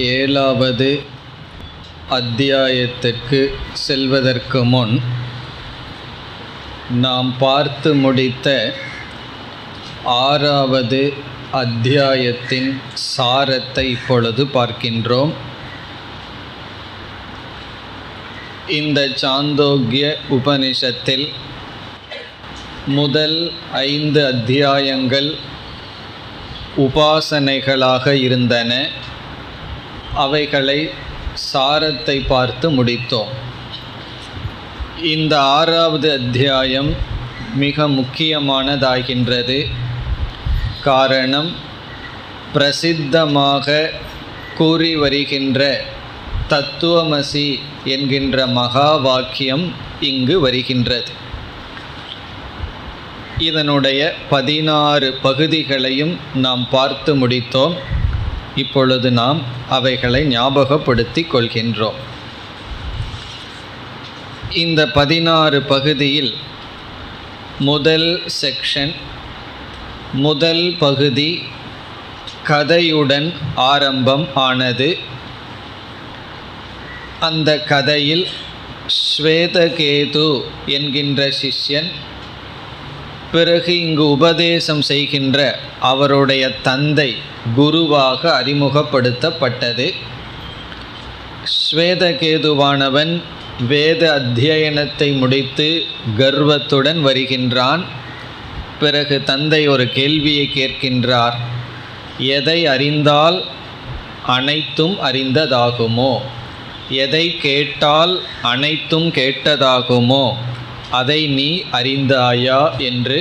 ஏழாவது அத்தியாயத்திற்கு செல்வதற்கு முன் நாம் பார்த்து முடித்த ஆறாவது அத்தியாயத்தின் சாரத்தை இப்பொழுது பார்க்கின்றோம். இந்த சாந்தோக்கிய உபனிஷத்தில் முதல் 5 அத்தியாயங்கள் உபாசனைகளாக இருந்தன. அவைகளை சாரத்தை பார்த்து முடித்தோம். இந்த 6வது அத்தியாயம் மிக முக்கியமானதாகின்றது. காரணம், பிரசித்தமாக கூறி வருகின்ற தத்துவமசி என்கின்ற மகா வாக்கியம் இங்கு வருகின்றது. இதனுடைய 16 பகுதிகளையும் நாம் பார்த்து முடித்தோம். இப்பொழுது நாம் அவைகளை ஞாபகப்படுத்திக் கொள்கின்றோம். இந்த 16 பகுதியில் முதல் செக்ஷன், முதல் பகுதி கதையுடன் ஆரம்பம் ஆனது. அந்த கதையில் ஸ்வேதகேது என்கின்ற சிஷ்யன், பிறகு இங்கு உபதேசம் செய்கின்ற அவருடைய தந்தை குருவாக அறிமுகப்படுத்தப்பட்டது. ஸ்வேதகேதுவானவன் வேத அத்தியனத்தை முடித்து கர்வத்துடன் வருகின்றான். பிறகு தந்தை ஒரு கேள்வியை கேட்கின்றார். எதை அறிந்தால் அனைத்தும் அறிந்ததாகுமோ, எதை கேட்டால் அனைத்தும் கேட்டதாகுமோ, அதை நீ அறிந்தாயா என்று.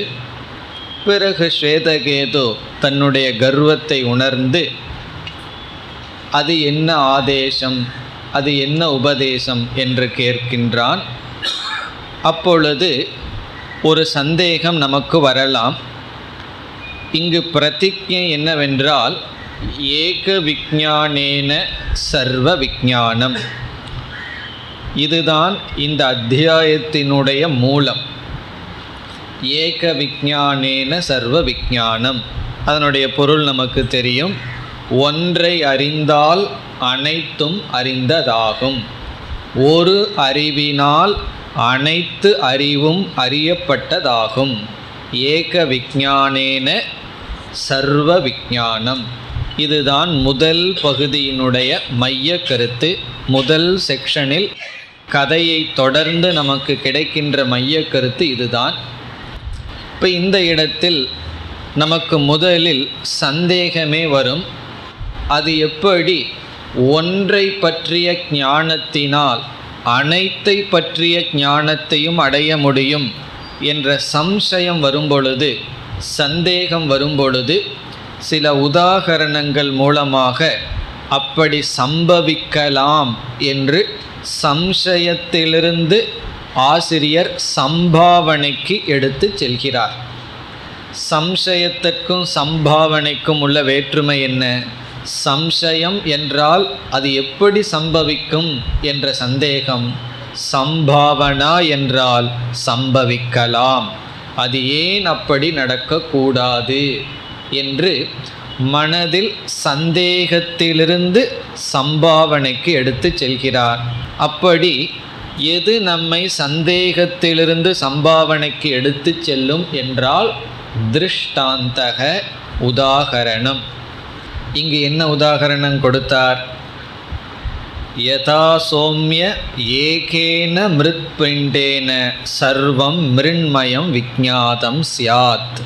பிறகு ஸ்வேதகேது தன்னுடைய கர்வத்தை உணர்ந்து அது என்ன ஆதேசம், அது என்ன உபதேசம் என்று கேட்கின்றான். அப்பொழுது ஒரு சந்தேகம் நமக்கு வரலாம். இங்கு பிரதிஜ்ஞை என்னவென்றால், ஏக விஞ்ஞானேன சர்வ விஞ்ஞானம். இதுதான் இந்த அத்தியாயத்தினுடைய மூலம். ஏக விஞ்ஞானேன சர்வ விஞ்ஞானம், அதனுடைய பொருள் நமக்கு தெரியும். ஒன்றை அறிந்தால் அனைத்தும் அறிந்ததாகும். ஒரு அறிவினால் அனைத்து அறிவும் அறியப்பட்டதாகும். ஏக விஞ்ஞானேன சர்வ விஞ்ஞானம். இதுதான் முதல் பகுதியினுடைய மைய கருத்து. முதல் செக்ஷனில் கதையை தொடர்ந்து நமக்கு கிடைக்கின்ற மைய கருத்து இதுதான். இப்போ இந்த இடத்தில் நமக்கு முதலில் சந்தேகமே வரும். அது எப்படி ஒன்றை பற்றிய ஞானத்தினால் அனைத்தை பற்றிய ஞானத்தையும் அடைய முடியும் என்ற சம்சயம் வரும்பொழுது, சந்தேகம் வரும்பொழுது, சில உதாகரணங்கள் மூலமாக அப்படி சம்பவிக்கலாம் என்று சம்சயத்திலிருந்து ஆசிரியர் சம்பாவனைக்கு எடுத்து செல்கிறார். சம்சயத்திற்கும் சம்பாவனைக்கும் உள்ள வேற்றுமை என்ன? சம்சயம் என்றால் அது எப்படி சம்பவிக்கும் என்ற சந்தேகம். சம்பாவனா என்றால் சம்பவிக்கலாம், அது ஏன் அப்படி நடக்கக்கூடாது என்று மனதில் சந்தேகத்திலிருந்து சம்பாவனைக்கு எடுத்து செல்கிறார். அப்படி எது நம்மை சந்தேகத்திலிருந்து சம்பாவனைக்கு எடுத்து செல்லும் என்றால் திருஷ்டாந்தக, உதாகரணம். இங்கு என்ன உதாகரணம் கொடுத்தார்? யதா சோம்ய ஏகேன மிருத்பிண்டேன சர்வம் மிருண்மயம் விஜ்ஞாதம் ஸ்யாத்.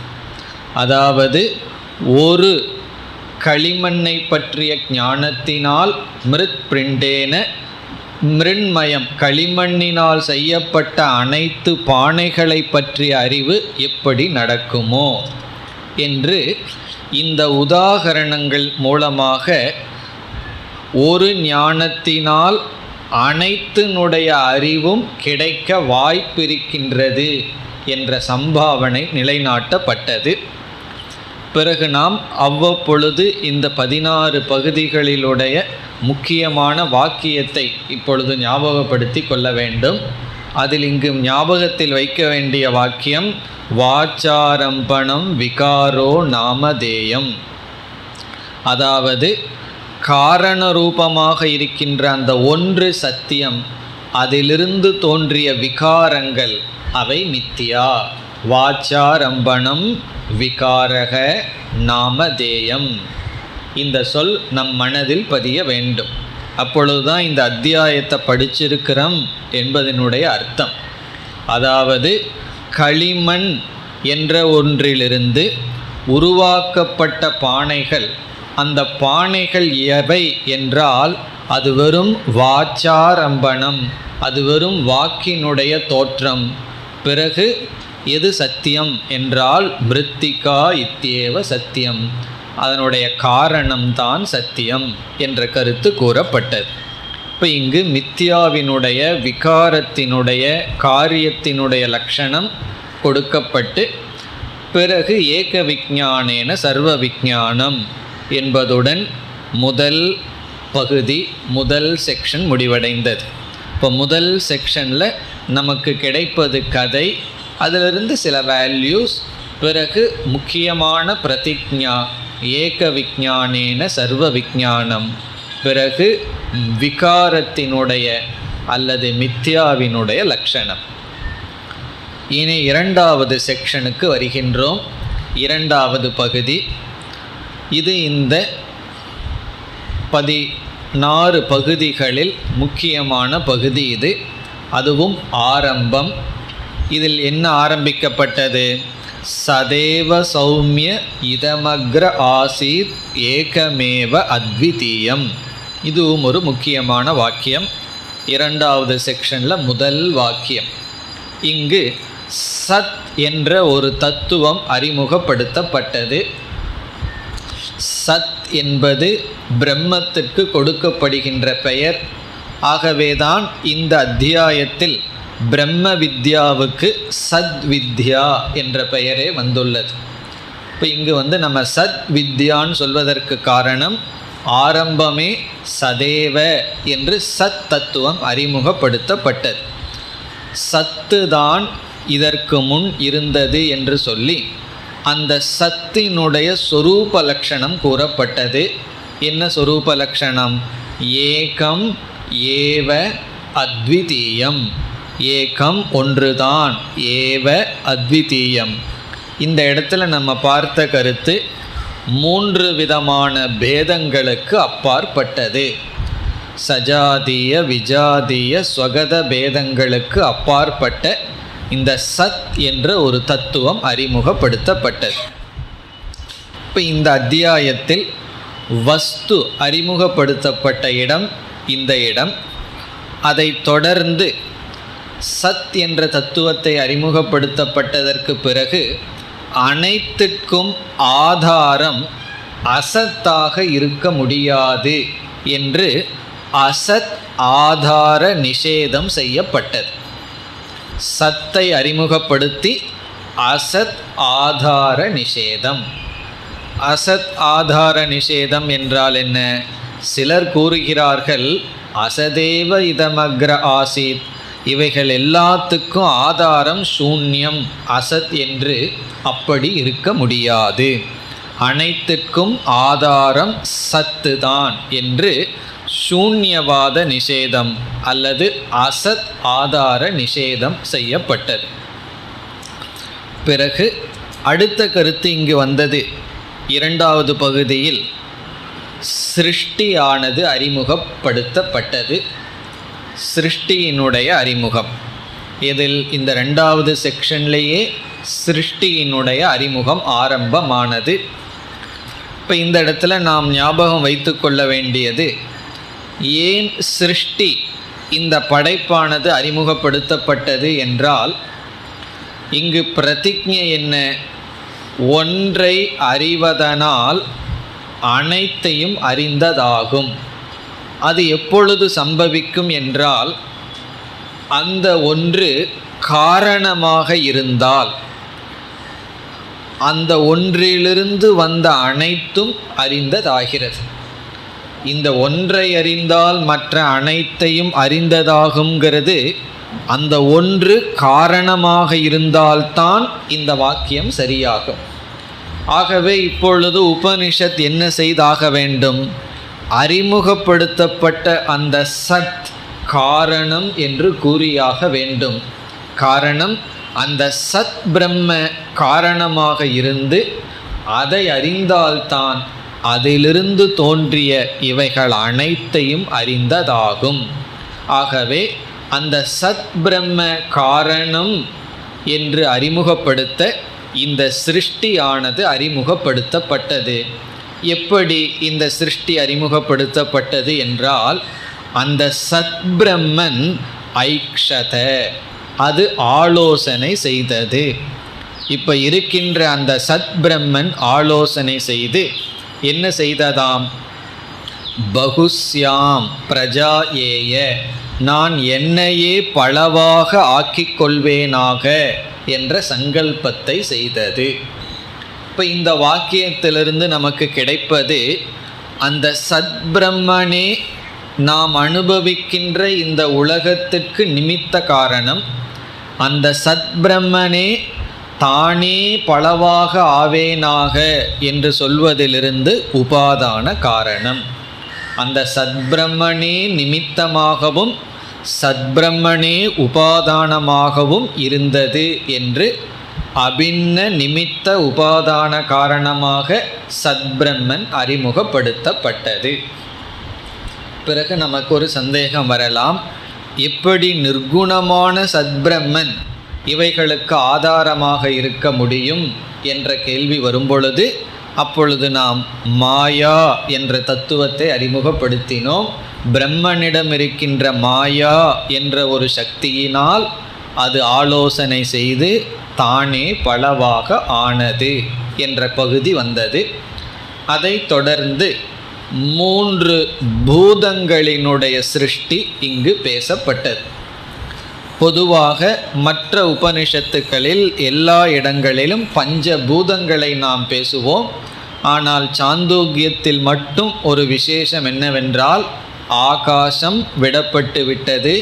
அதாவது ஒரு களிமண்ணை பற்றிய ஞானத்தினால் மிருத்பிண்டேன, மிருண்மயம் களிமண்ணினால் செய்யப்பட்ட அனைத்து பானைகளை பற்றிய அறிவு எப்படி நடக்குமோ என்று இந்த உதாகரணங்கள் மூலமாக ஒரு ஞானத்தினால் அனைத்தினுடைய அறிவும் கிடைக்க வாய்ப்பிருக்கின்றது என்ற சம்பாவனை நிலைநாட்டப்பட்டது. பிறகு நாம் அவ்வப்பொழுது இந்த 16 பகுதிகளிலுடைய முக்கியமான வாக்கியத்தை இப்பொழுது ஞாபகப்படுத்தி கொள்ள வேண்டும். அதில் இங்கு ஞாபகத்தில் வைக்க வேண்டிய வாக்கியம் வாச்சாரம்பணம் விகாரோ நாமதேயம். அதாவது காரண ரூபமாக இருக்கின்ற அந்த ஒன்று சத்தியம், அதிலிருந்து தோன்றிய விகாரங்கள் அவை மித்தியா. வாச்சாரம்பணம் விகாரக நாமதேயம். இந்த சொல் நம் மனதில் பதிய வேண்டும். அப்பொழுதுதான் இந்த அத்தியாயத்தை படிச்சிருக்கிறோம் என்பதனுடைய அர்த்தம். அதாவது களிமண் என்ற ஒன்றிலிருந்து உருவாக்கப்பட்ட பானைகள், அந்த பானைகள் எவை என்றால் அது வெறும் வாச்சாரம்பணம், அது வெறும் வாக்கினுடைய தோற்றம். பிறகு எது சத்தியம் என்றால் மிருத்திகா இத்தியேவ சத்தியம், அதனுடைய காரணம்தான் சத்தியம் என்ற கருத்து கூறப்பட்டது. இப்போ இங்கு மித்யாவினுடைய விகாரத்தினுடைய காரியத்தினுடைய லட்சணம் கொடுக்கப்பட்டு, பிறகு ஏக விஞ்ஞானேன சர்வ விஞ்ஞானம் என்பதுடன் முதல் பகுதி, முதல் செக்ஷன் முடிவடைந்தது. இப்போ முதல் செக்ஷனில் நமக்கு கிடைப்பது கதை, அதிலிருந்து சில வேல்யூஸ், பிறகு முக்கியமான பிரதிஜ்ஞா ஏக விஞ்ஞானேன சர்வ விஞ்ஞானம், பிறகு விகாரத்தினுடைய அல்லது மித்யாவினுடைய லட்சணம். இனி இரண்டாவது செக்ஷனுக்கு வருகின்றோம். இரண்டாவது பகுதி இது இந்த 16 பகுதிகளில் முக்கியமான பகுதி இது. அதுவும் ஆரம்பம். இதில் என்ன ஆரம்பிக்கப்பட்டது? சதேவ சௌமிய இதமக்ர ஆசீத் ஏகமேவ அத்விதீயம். இதுவும் ஒரு முக்கியமான வாக்கியம். இரண்டாவது செக்ஷனில் முதல் வாக்கியம். இங்கு சத் என்ற ஒரு தத்துவம் அறிமுகப்படுத்தப்பட்டது. சத் என்பது பிரம்மத்திற்கு கொடுக்கப்படுகின்ற பெயர். ஆகவேதான் இந்த அத்தியாயத்தில் பிரம்ம வித்யாவுக்கு சத் வித்யா என்ற பெயரே வந்துள்ளது. இப்போ இங்கு நம்ம சத் வித்யான்னு சொல்வதற்கு காரணம், ஆரம்பமே சதேவ என்று சத் தத்துவம் அறிமுகப்படுத்தப்பட்டது. சத்து தான் இதற்கு முன் இருந்தது என்று சொல்லி அந்த சத்தினுடைய சொரூப லட்சணம் கூறப்பட்டது. என்ன சொரூப லட்சணம்? ஏகம் ஏவ அத்விதீயம். ஏகம் ஒன்றுதான், ஏவ அத்விதீயம். இந்த இடத்துல நம்ம பார்த்த கருத்து 3 விதமான பேதங்களுக்கு அப்பாற்பட்டது. சஜாதிய விஜாதிய ஸ்வகத பேதங்களுக்கு அப்பாற்பட்ட இந்த சத் என்ற ஒரு தத்துவம் அறிமுகப்படுத்தப்பட்டது. இப்போ இந்த அத்தியாயத்தில் வஸ்து அறிமுகப்படுத்தப்பட்ட இடம் இந்த இடம். அதை தொடர்ந்து சத் என்ற தத்துவத்தை அறிமுகப்படுத்தப்பட்டதற்கு பிறகு அனைத்திற்கும் ஆதாரம் அசத்தாக இருக்க முடியாது என்று அசத் ஆதார நிஷேதம் செய்யப்பட்டது. சத்தை அறிமுகப்படுத்தி அசத் ஆதார நிஷேதம். அசத் ஆதார நிஷேதம் என்றால் என்ன? சிலர் கூறுகிறார்கள் அசதேவ இதமக்ர ஆசீத், இவைகள் எல்லாத்துக்கும் ஆதாரம் சூன்யம், அசத் என்று. அப்படி இருக்க முடியாது, அனைத்திற்கும் ஆதாரம் சத்து தான் என்று சூன்யவாத நிஷேதம் அல்லது அசத் ஆதார நிஷேதம் செய்யப்பட்டது. பிறகு அடுத்த கருத்து இங்கு வந்தது. இரண்டாவது பகுதியில் சிருஷ்டியானது அறிமுகப்படுத்தப்பட்டது. சிருஷ்டியினுடைய அறிமுகம். இதில் இந்த ரெண்டாவது செக்ஷன்லேயே சிருஷ்டியினுடைய அறிமுகம் ஆரம்பமானது. இப்போ இந்த இடத்துல நாம் ஞாபகம் வைத்து கொள்ள வேண்டியது, ஏன் சிருஷ்டி இந்த படைப்பானது அறிமுகப்படுத்தப்பட்டது என்றால், இங்கு பிரதிஜ்ஞை என்ன? ஒன்றை அறிவதனால் அனைத்தையும் அறிந்ததாகும். அது எப்பொழுது சம்பவிக்கும் என்றால், அந்த ஒன்று காரணமாக இருந்தால் அந்த ஒன்றிலிருந்து வந்த அனைத்தும் அறிந்ததாகிறது. இந்த ஒன்றை அறிந்தால் மற்ற அனைத்தையும் அறிந்ததாகுங்கிறது அந்த ஒன்று காரணமாக இருந்தால்தான் இந்த வாக்கியம் சரியாகும். ஆகவே இப்பொழுது உபனிஷத் என்ன செய்தாக வேண்டும்? அறிமுகப்படுத்தப்பட்ட அந்த சத் காரணம் என்று கூறியாக வேண்டும். காரணம், அந்த சத் பிரம்ம காரணமாக இருந்து அதை அறிந்தால்தான் அதிலிருந்து தோன்றிய இவைகள் அனைத்தையும் அறிந்ததாகும். ஆகவே அந்த சத் பிரம்ம காரணம் என்று அறிமுகப்படுத்த இந்த சிருஷ்டியானது அறிமுகப்படுத்தப்பட்டது. எப்படி இந்த சிருஷ்டி அறிமுகப்படுத்தப்பட்டது என்றால், அந்த சத் பிரம்மன் ஐக்ஷத, அது ஆலோசனை செய்தது. இப்போ இருக்கின்ற அந்த சத் பிரம்மன் ஆலோசனை செய்து என்ன செய்ததாம்? பகுஸ்யாம் பிரஜா ஏய, நான் என்னையே பலவாக ஆக்கிக் கொள்வேனாக என்ற சங்கல்பத்தை செய்தது. இப்போ இந்த வாக்கியத்திலிருந்து நமக்கு கிடைப்பது, அந்த சத் பிரம்மனே நாம் அனுபவிக்கின்ற இந்த உலகத்துக்கு நிமித்த காரணம், அந்த சத் பிரம்மனே தானே பலவாக ஆவேனாக என்று சொல்வதிலிருந்து உபாதான காரணம். அந்த சத்பிரம்மனே நிமித்தமாகவும் சத்பிரம்மனே உபாதானமாகவும் இருந்தது என்று அபின்ன நிமித்த உபாதான காரணமாக சத்பிரம்மன் அறிமுகப்படுத்தப்பட்டது. பிறகு நமக்கு ஒரு சந்தேகம் வரலாம், எப்படி நிர்குணமான சத்பிரம்மன் இவைகளுக்கு ஆதாரமாக இருக்க முடியும் என்ற கேள்வி வரும்பொழுது, அப்பொழுது நாம் மாயா என்ற தத்துவத்தை அறிமுகப்படுத்தினோம். பிரம்மனிடம் இருக்கின்ற மாயா என்ற ஒரு சக்தியினால் அது ஆலோசனை செய்து தானே பலவாக ஆனது என்ற பகுதி வந்தது. அதை தொடர்ந்து 3 பூதங்களினுடைய சிருஷ்டி இங்கு பேசப்பட்டது. பொதுவாக மற்ற உபனிஷத்துக்களில் எல்லா இடங்களிலும் பஞ்சபூதங்களை நாம் பேசுவோம். ஆனால் சாந்தோக்கியத்தில் மட்டும் ஒரு விசேஷம் என்னவென்றால், ஆகாசம் விடப்பட்டு விட்டது,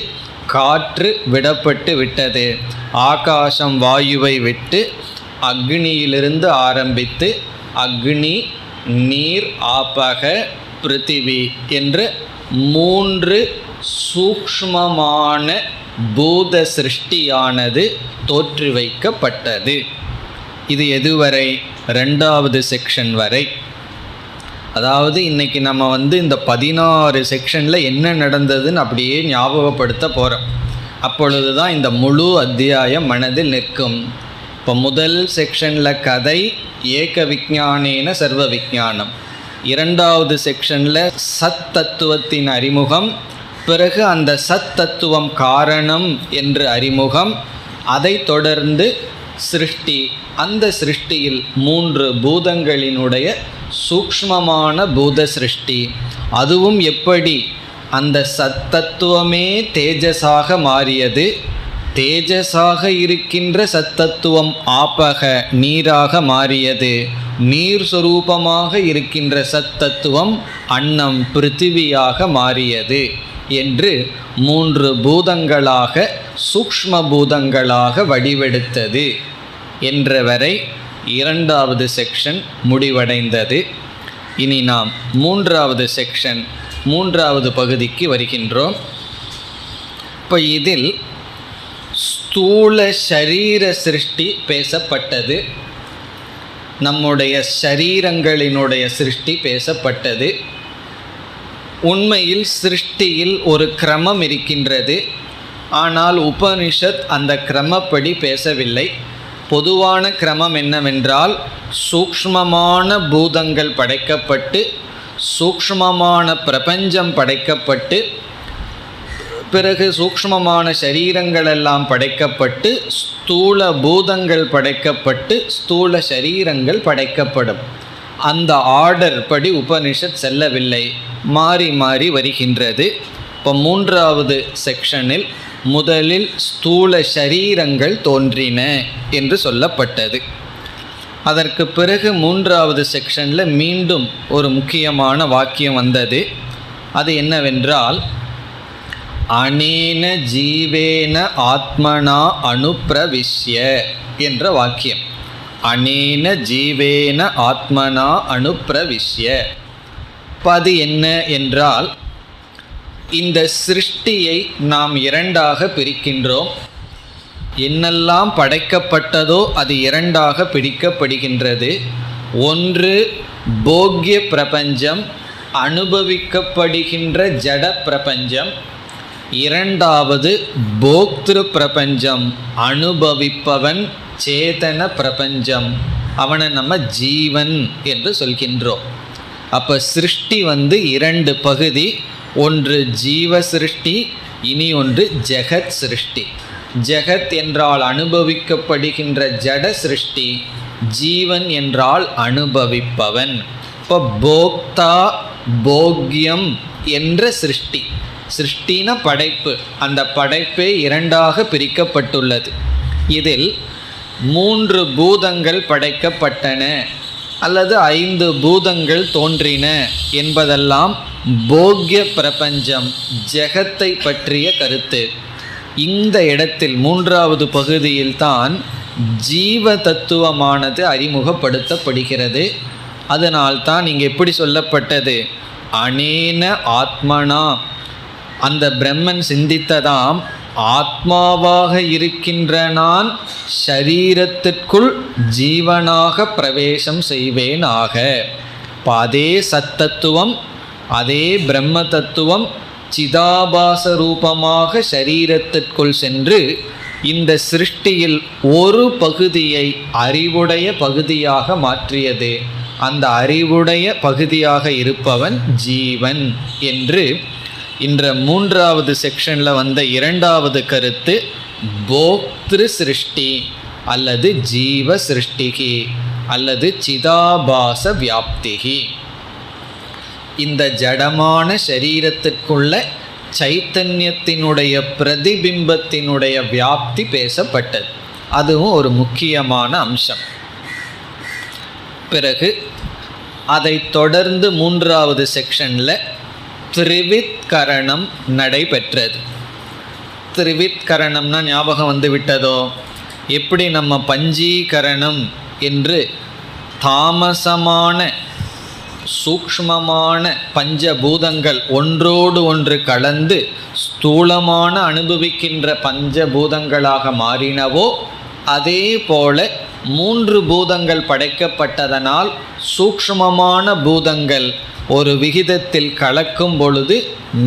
காற்று விடப்பட்டு விட்டது. ஆகாசம் வாயுவை விட்டு அக்னியிலிருந்து ஆரம்பித்து அக்னி, நீர், ஆபக, பிருத்திவி என்று 3 சூக்ஷ்மமான பூத சிருஷ்டியானது தோற்று வைக்கப்பட்டது. இது எதுவரை? 2வது செக்ஷன் வரை. அதாவது இன்றைக்கி நம்ம இந்த 16 செக்ஷனில் என்ன நடந்ததுன்னு அப்படியே ஞாபகப்படுத்த போகிறோம். அப்பொழுது தான் இந்த முழு அத்தியாயம் மனதில் நிற்கும். இப்போ முதல் செக்ஷனில் கதை ஏக விஞ்ஞானேன சர்வ விஞ்ஞானம், 2வது செக்ஷனில் சத் தத்துவத்தின் அறிமுகம், பிறகு அந்த சத் தத்துவம் காரணம் என்று அறிமுகம், அதை தொடர்ந்து சிருஷ்டி. அந்த சிருஷ்டியில் 3 பூதங்களினுடைய சூக்ஷ்மமான பூத சிருஷ்டி. அதுவும் எப்படி அந்த சத் தத்துவமே தேஜஸாக மாறியது, தேஜஸாக இருக்கின்ற சத்தத்துவம் ஆபக நீராக மாறியது, நீர் சொரூபமாக இருக்கின்ற சத்தத்துவம் அன்னம் பிருத்திவியாக மாறியது என்று 3 பூதங்களாக சூக்ஷ்ம பூதங்களாக வடிவெடுத்தது என்றவரை 2வது செக்ஷன் முடிவடைந்தது. இனி நாம் 3வது செக்ஷன் 3வது பகுதிக்கு வருகின்றோம். இப்போ இதில் ஸ்தூல ஷரீர சிருஷ்டி பேசப்பட்டது, நம்முடைய ஷரீரங்களினுடைய சிருஷ்டி பேசப்பட்டது. உண்மையில் சிருஷ்டியில் ஒரு கிரமம் இருக்கின்றது. ஆனால் உபனிஷத் அந்த கிரமப்படி பேசவில்லை. பொதுவான கிரமம் என்னவென்றால், சூக்ஷ்மமான பூதங்கள் படைக்கப்பட்டு சூக்ஷ்மமான பிரபஞ்சம் படைக்கப்பட்டு பிறகு சூக்ஷ்மமான சரீரங்களெல்லாம் படைக்கப்பட்டு ஸ்தூல பூதங்கள் படைக்கப்பட்டு ஸ்தூல சரீரங்கள் படைக்கப்படும். அந்த ஆர்டர் படி உபனிஷத் செல்லவில்லை, மாறி மாறி வருகின்றது. இப்போ 3வது செக்ஷனில் முதலில் ஸ்தூல சரீரங்கள் தோன்றின என்று சொல்லப்பட்டது. அதற்கு பிறகு 3வது செக்ஷனில் மீண்டும் ஒரு முக்கியமான வாக்கியம் வந்தது. அது என்னவென்றால், அனேன ஜீவேன ஆத்மனா அனுப்பிரவிஷ்ய என்ற வாக்கியம். அனேன ஜீவேன ஆத்மனா அனுப்பிரவிஷ்ய. அது என்ன என்றால், இந்த சிருஷ்டியை நாம் இரண்டாக பிரிக்கின்றோம். என்னெல்லாம் படைக்கப்பட்டதோ அது இரண்டாக பிரிக்கப்படுகின்றது. ஒன்று போக்ய பிரபஞ்சம், அனுபவிக்கப்படுகின்ற ஜட பிரபஞ்சம். இரண்டாவது போக்திரு பிரபஞ்சம், அனுபவிப்பவன், சேதன பிரபஞ்சம். அவனை நம்ம ஜீவன் என்று சொல்கின்றோம். அப்போ சிருஷ்டி இரண்டு பகுதி. ஒன்று ஜீவ சிருஷ்டி, இனி ஒன்று ஜெகத் சிருஷ்டி. ஜெகத் என்றால் அனுபவிக்கப்படுகின்ற ஜட சிருஷ்டி, ஜீவன் என்றால் அனுபவிப்பவன். இப்போ போக்தா போக்யம் என்ற சிருஷ்டி. சிருஷ்டின படைப்பு, அந்த படைப்பே இரண்டாக பிரிக்கப்பட்டுள்ளது. இதில் 3 பூதங்கள் படைக்கப்பட்டன அல்லது 5 பூதங்கள் தோன்றின என்பதெல்லாம் போக்ய பிரபஞ்சம், ஜெகத்தை பற்றிய கருத்து. இந்த இடத்தில் 3வது பகுதியில்தான் ஜீவ தத்துவமானது அறிமுகப்படுத்தப்படுகிறது. அதனால்தான் இங்கே எப்படி சொல்லப்பட்டது, அனேன ஆத்மனா, அந்த பிரம்மன் சிந்தித்ததாம், ஆத்மாவாக இருக்கின்ற நான் ஷரீரத்திற்குள் ஜீவனாக பிரவேசம் செய்வேன் ஆக. அதே சத்தத்துவம், அதே பிரம்ம தத்துவம் சிதாபாச ரூபமாக ஷரீரத்திற்குள் சென்று இந்த சிருஷ்டியில் ஒரு பகுதியை அறிவுடைய பகுதியாக மாற்றியது. அந்த அறிவுடைய பகுதியாக இருப்பவன் ஜீவன் என்று இன்ற 3வது செக்ஷனில் வந்த 2வது கருத்து போக்திரு சிருஷ்டி அல்லது ஜீவ சிருஷ்டிகி அல்லது சிதாபாச வியாப்திகி. இந்த ஜடமான சரீரத்திற்குள்ள சைத்தன்யத்தினுடைய பிரதிபிம்பத்தினுடைய வியாப்தி பேசப்பட்டது. அதுவும் ஒரு முக்கியமான அம்சம். பிறகு அதை தொடர்ந்து 3வது செக்ஷனில் திரிவித்கரணம் நடைபெற்றது. திரிவித்கரணம்னா ஞாபகம் விட்டதோ, எப்படி நம்ம பஞ்சீகரணம் என்று தாமசமான சூக்ஷ்மமான பஞ்சபூதங்கள் ஒன்றோடு ஒன்று கலந்து ஸ்தூலமான அனுபவிக்கின்ற பஞ்சபூதங்களாக மாறினவோ, அதே போல 3 பூதங்கள் படைக்கப்பட்டதனால் சூக்ஷ்மமான பூதங்கள் ஒரு விகிதத்தில் கலக்கும் பொழுது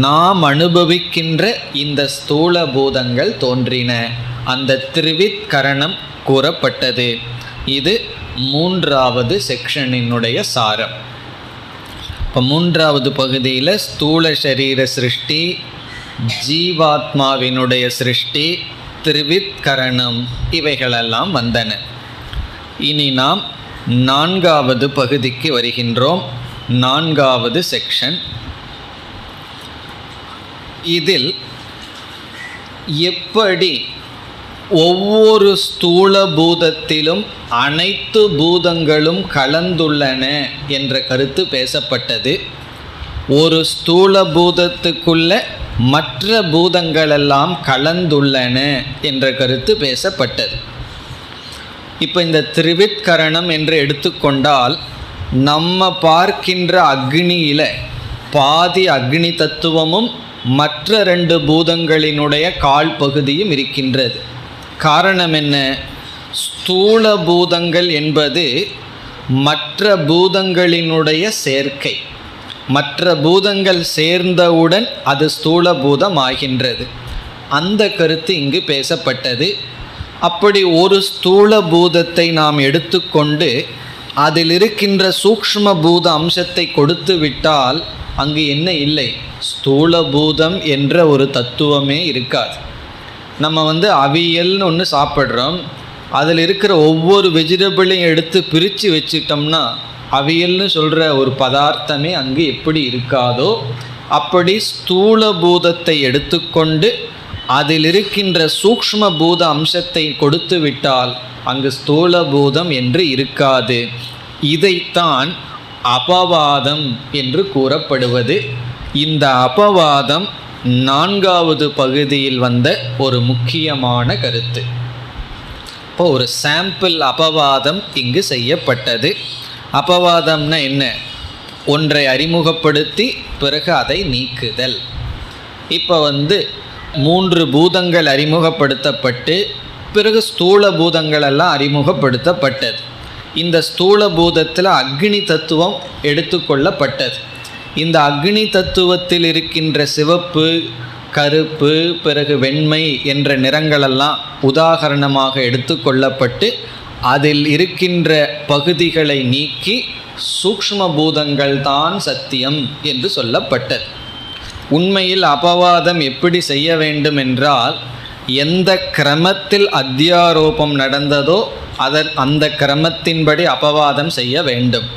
நாம் அனுபவிக்கின்ற இந்த ஸ்தூல பூதங்கள் தோன்றின. அந்த திரிவித்கரணம் கூறப்பட்டது. இது 3வது செக்ஷனினுடைய சாரம். இப்போ 3வது பகுதியில் ஸ்தூல சரீர சிருஷ்டி, ஜீவாத்மாவினுடைய சிருஷ்டி, திரிவித்கரணம் இவைகளெல்லாம் வந்தன. இனி நாம் 4வது பகுதிக்கு வருகின்றோம். 4வது செக்ஷன். இதில் எப்படி ஒவ்வொரு ஸ்தூல பூதத்திலும் அனைத்து பூதங்களும் கலந்துள்ளன என்ற கருத்து பேசப்பட்டது. ஒரு ஸ்தூல பூதத்துக்குள்ள மற்ற பூதங்களெல்லாம் கலந்துள்ளன என்ற கருத்து பேசப்பட்டது. இப்போ இந்த திரிவித்கரணம் என்று எடுத்துக்கொண்டால், நம்ம பார்க்கின்ற அக்னியில் பாதி அக்னி தத்துவமும் மற்ற 2 பூதங்களினுடைய கால் பகுதியும் இருக்கின்றது. காரணம் என்ன? ஸ்தூல பூதங்கள் என்பது மற்ற பூதங்களினுடைய சேர்க்கை. மற்ற பூதங்கள் சேர்ந்தவுடன் அது ஸ்தூல பூதம் ஆகின்றது. அந்த கருத்து இங்கு பேசப்பட்டது. அப்படி ஒரு ஸ்தூல பூதத்தை நாம் எடுத்துக்கொண்டு அதில் இருக்கின்ற சூக்ஷ்ம பூத அம்சத்தை கொடுத்து விட்டால் அங்கு என்ன இல்லை? ஸ்தூல பூதம் என்ற ஒரு தத்துவமே இருக்காது. நம்ம அவியல்னு ஒன்று சாப்பிட்றோம், அதில் இருக்கிற ஒவ்வொரு வெஜிடபிளையும் எடுத்து பிரித்து வச்சிட்டோம்னா அவியல்னு சொல்கிற ஒரு பதார்த்தமே அங்கு எப்படி இருக்காதோ, அப்படி ஸ்தூல பூதத்தை எடுத்துக்கொண்டு அதில் இருக்கின்ற சூக்ஷ்ம பூத அம்சத்தை கொடுத்து விட்டால் அங்கு ஸ்தூல பூதம் என்று இருக்காது. இதைத்தான் அபவாதம் என்று கூறப்படுவது. இந்த அபவாதம் 4வது பகுதியில் வந்த ஒரு முக்கியமான கருத்து. இப்போ ஒரு சாம்பிள் அபவாதம் இங்கு செய்யப்பட்டது. அபவாதம்னா என்ன? ஒன்றை அறிமுகப்படுத்தி பிறகு அதை நீக்குதல். இப்போ 3 பூதங்கள் அறிமுகப்படுத்தப்பட்டு பிறகு ஸ்தூல பூதங்கள் எல்லாம் அறிமுகப்படுத்தப்பட்டது. இந்த ஸ்தூல பூதத்தில் அக்னி தத்துவம் எடுத்துக்கொள்ளப்பட்டது. இந்த அக்னி தத்துவத்தில் இருக்கின்ற சிவப்பு, கருப்பு, பிறகு வெண்மை என்ற நிறங்களெல்லாம் உதாகரணமாக எடுத்துக்கொள்ளப்பட்டு அதில் இருக்கின்ற பகுதிகளை நீக்கி சூக்ஷ்ம பூதங்கள் தான் சத்தியம் என்று சொல்லப்பட்டது. உண்மையில் அபவாதம் எப்படி செய்ய வேண்டும் என்றால், எந்த கிரமத்தில் அத்தியாரோபம் நடந்ததோ அந்த கிரமத்தின்படி அபவாதம் செய்ய வேண்டும்.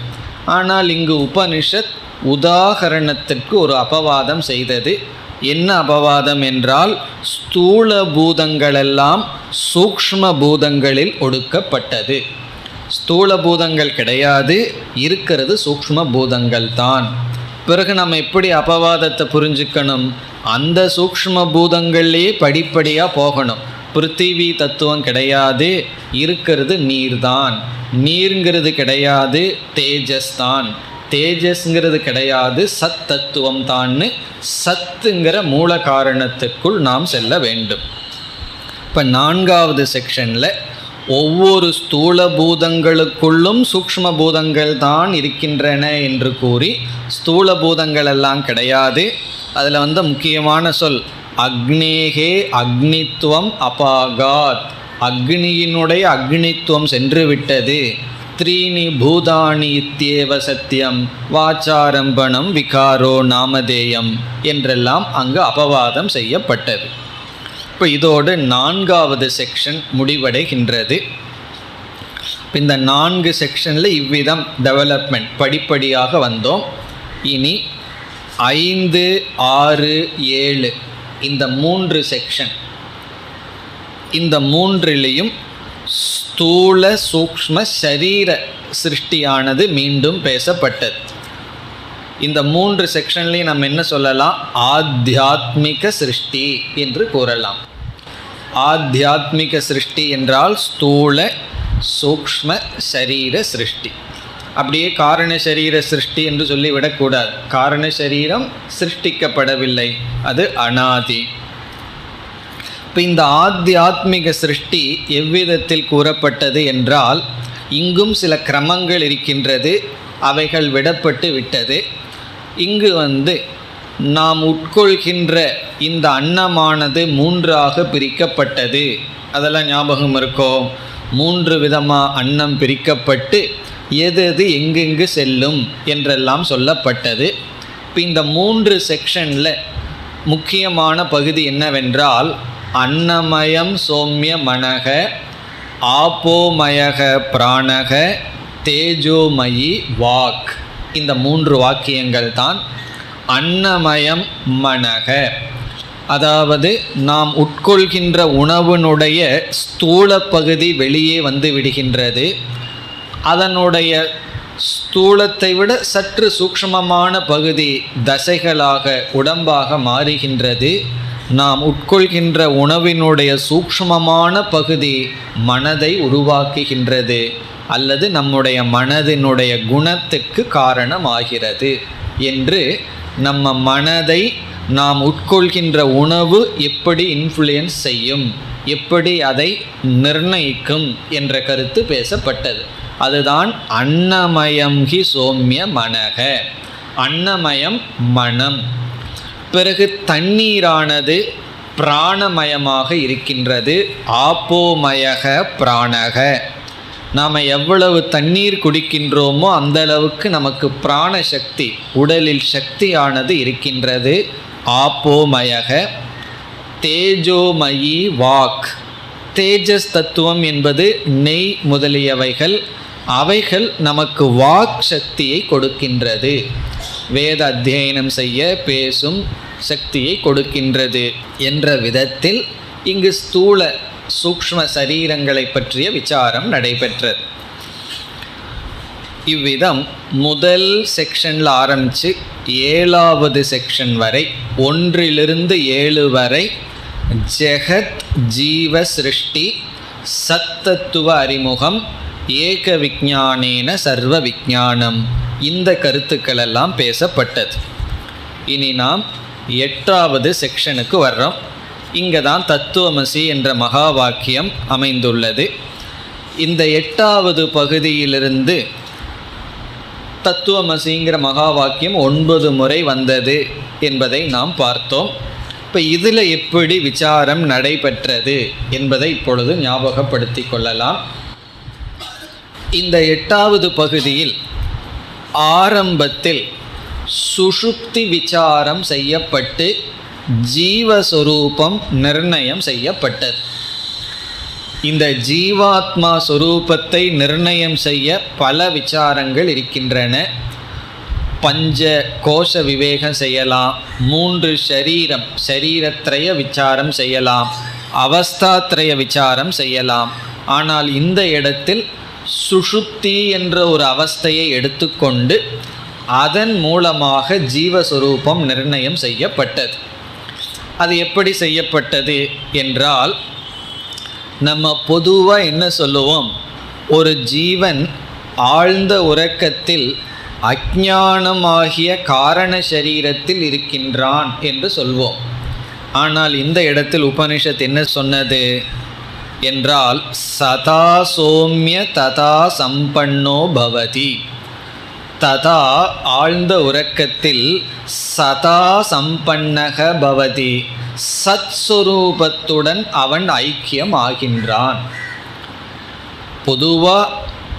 ஆனால் இங்கு உபனிஷத் உதாகரணத்திற்கு ஒரு அபவாதம் செய்தது. என்ன அபவாதம் என்றால், ஸ்தூல பூதங்களெல்லாம் சூக்ஷ்ம பூதங்களில் ஒடுக்கப்பட்டது. ஸ்தூல பூதங்கள் கிடையாது, இருக்கிறது சூக்ஷ்ம பூதங்கள் தான். பிறகு நம்ம எப்படி அபவாதத்தை புரிஞ்சுக்கணும்? அந்த சூக்ஷ்ம பூதங்கள்லேயே படிப்படியாக போகணும். பிருத்திவி தத்துவம் கிடையாது, இருக்கிறது நீர்தான். நீருங்கிறது கிடையாது, தேஜஸ் தான். தேஜஸ்ங்கிறது கிடையாது, சத் தத்துவம் தான்னு சத்துங்கிற மூல காரணத்திற்குள் நாம் செல்ல வேண்டும். இப்போ 4வது செக்ஷனில் ஒவ்வொரு ஸ்தூல பூதங்களுக்குள்ளும் சூக்ஷ்ம பூதங்கள் தான் இருக்கின்றன என்று கூறி, ஸ்தூல பூதங்கள் எல்லாம் கிடையாது. அதில் முக்கியமான சொல் அக்னேகே அக்னித்துவம் அபாகாத், அக்னியினுடைய அக்னித்துவம் சென்று விட்டது. த்ரீணி பூதானி இத்யேவ சத்தியம் வாச்சாரம்பணம் விகாரோ நாமதேயம் என்றெல்லாம் அங்கு அபவாதம் செய்யப்பட்டது. இப்போ இதோடு 4வது செக்ஷன் முடிவடைகின்றது. இந்த 4 செக்ஷனில் இவ்விதம் டெவலப்மெண்ட் படிப்படியாக வந்தோம். இனி 5, 6, 7 இந்த 3 செக்ஷன், இந்த 3லேயும் ஸ்தூல சூக்ஷ்ம சரீர சிருஷ்டியானது மீண்டும் பேசப்பட்டது. இந்த 3 செக்ஷன்லேயும் நம்ம என்ன சொல்லலாம்? ஆத்தியாத்மிக சிருஷ்டி என்று கூறலாம். ஆத்தியாத்மிக சிருஷ்டி என்றால் ஸ்தூல சூக்ஷ்ம சரீர சிருஷ்டி. அப்படியே காரண சரீர சிருஷ்டி என்று சொல்லிவிடக்கூடாது. காரண சரீரம் சிருஷ்டிக்கப்படவில்லை, அது அனாதி. இப்போ இந்த ஆத்தியாத்மிக சிருஷ்டி எவ்விதத்தில் கூறப்பட்டது என்றால், இங்கும் சில கிரமங்கள் இருக்கின்றது, அவைகள் விடப்பட்டு விட்டது. இங்கு நாம் உட்கொள்கின்ற இந்த அன்னமானது 3ஆக பிரிக்கப்பட்டது. அதெல்லாம் ஞாபகம் இருக்கோ? 3 விதமாக அன்னம் பிரிக்கப்பட்டு எது எது எங்கெங்கு செல்லும் என்றெல்லாம் சொல்லப்பட்டது. இப்போ இந்த 3 செக்ஷனில் முக்கியமான பகுதி என்னவென்றால், அன்னமயம் சோம்ய மனக, ஆப்போமயக பிராணக, தேஜோமயி வாக். இந்த 3 வாக்கியங்கள் தான். அன்னமயம் மனக, அதாவது நாம் உட்கொள்கின்ற உணவினுடைய ஸ்தூல பகுதி வெளியே விடுகின்றது. அதனுடைய ஸ்தூலத்தை விட சற்று சூக்ஷ்மமான பகுதி தசைகளாக உடம்பாக மாறுகின்றது. நாம் உட்கொள்கின்ற உணவினுடைய சூக்ஷ்மமான பகுதி மனதை உருவாக்குகின்றது, அல்லது நம்முடைய மனதினுடைய குணத்துக்கு காரணமாகிறது என்று நம்ம மனதை நாம் உட்கொள்கின்ற உணவு எப்படி இன்ஃப்ளூயன்ஸ் செய்யும், எப்படி அதை நிர்ணயிக்கும் என்ற கருத்து பேசப்பட்டது. அதுதான் அன்னமயம் ஹி சோம்ய மனக, அன்னமயம் மனம். பிறகு தண்ணீரானது பிராணமயமாக இருக்கின்றது, ஆப்போமயக பிராணக. நாம் எவ்வளவு தண்ணீர் குடிக்கின்றோமோ அந்த அளவுக்கு நமக்கு பிராணசக்தி, உடலில் சக்தியானது இருக்கின்றது, ஆப்போமயக. தேஜோமயி வாக், தேஜஸ் தத்துவம் என்பது நெய் முதலியவைகள், அவைகள் நமக்கு வாக் சக்தியை கொடுக்கின்றது, வேத அத்தியனம் செய்ய பேசும் சக்தியை கொடுக்கின்றது என்ற விதத்தில் இங்கு ஸ்தூல சூக்ஷ்ம சரீரங்களை பற்றிய விசாரம் நடைபெற்றது. இவ்விதம் முதல் செக்ஷனில் ஆரம்பித்து 7வது செக்ஷன் வரை, 1லிருந்து 7 வரை ஜெகத் ஜீவ சிருஷ்டி, சத்தத்துவ அறிமுகம், ஏக விஞ்ஞானேன சர்வ விஞ்ஞானம், இந்த கருத்துக்கள் எல்லாம் பேசப்பட்டது. இனி நாம் 8வது செக்ஷனுக்கு வர்றோம். இங்கே தான் தத்துவமசி என்ற மகா வாக்கியம் அமைந்துள்ளது. இந்த 8வது பகுதியிலிருந்து தத்துவமசிங்கிற மகா வாக்கியம் 9 முறை வந்தது என்பதை நாம் பார்த்தோம். இப்போ இதில் எப்படி விசாரம் நடைபெற்றது என்பதை இப்பொழுது ஞாபகப்படுத்தி கொள்ளலாம். இந்த 8வது பகுதியில் ஆரம்பத்தில் சுஷுப்தி விசாரம் செய்யப்பட்டு ஜீவஸ்வரூபம் நிர்ணயம் செய்யப்பட்டது. இந்த ஜீவாத்மா சொரூபத்தை நிர்ணயம் செய்ய பல விசாரங்கள் இருக்கின்றன. பஞ்ச கோஷ விவேகம் செய்யலாம், 3 சரீரத்ரய விசாரம் செய்யலாம், அவஸ்தாத்ரய விசாரம் செய்யலாம். ஆனால் இந்த இடத்தில் சுஷுப்தி என்ற ஒரு அவஸ்தையை எடுத்துக்கொண்டு அதன் மூலமாக ஜீவஸ்வரூபம் நிர்ணயம் செய்யப்பட்டது. அது எப்படி செய்யப்பட்டது என்றால், நம்ம பொதுவாக என்ன சொல்லுவோம், ஒரு ஜீவன் ஆழ்ந்த உறக்கத்தில் அஞ்ஞானமாகிய காரண சரீரத்தில் இருக்கின்றான் என்று சொல்வோம். ஆனால் இந்த இடத்தில் உபனிஷத் என்ன சொன்னது என்றால், சதா சோம்ய ததா சம்பன்னோ பவதி. ததா ஆழ்ந்த உறக்கத்தில் சதா சம்பன்னக பவதி, சத்ஸ்வரூபத்துடன் அவன் ஐக்கியம் ஆகின்றான். பொதுவாக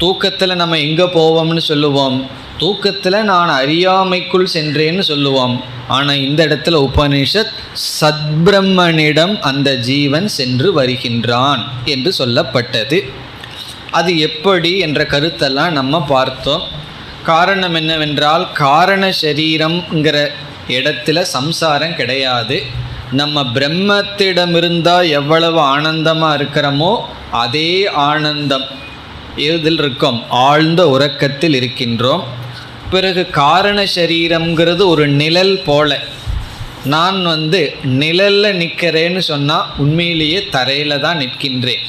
தூக்கத்தில் நம்ம எங்கே போவோம்னு சொல்லுவோம், தூக்கத்தில் நான் அறியாமைக்குள் சென்றேன்னு சொல்லுவோம். ஆனால் இந்த இடத்துல உபனிஷத் சத்பிரம்மனிடம் அந்த ஜீவன் சென்று வருகின்றான் என்று சொல்லப்பட்டது. அது எப்படி என்ற கருத்தெல்லாம் நம்ம பார்த்தோம். காரணம் என்னவென்றால், காரண சரீரம்ங்கிற இடத்துல சம்சாரம் கிடையாது. நம்ம பிரம்மத்திடமிருந்தால் எவ்வளவு ஆனந்தமாக இருக்கிறோமோ அதே ஆனந்தம் இதில் இருக்கும், ஆழ்ந்த உறக்கத்தில் இருக்கின்றோம். பிறகு காரண சரீரம்ங்கிறது ஒரு நிழல் போல. நான் நிழலில் நிற்கிறேன்னு சொன்னால் உண்மையிலேயே தரையில் தான் நிற்கின்றேன்.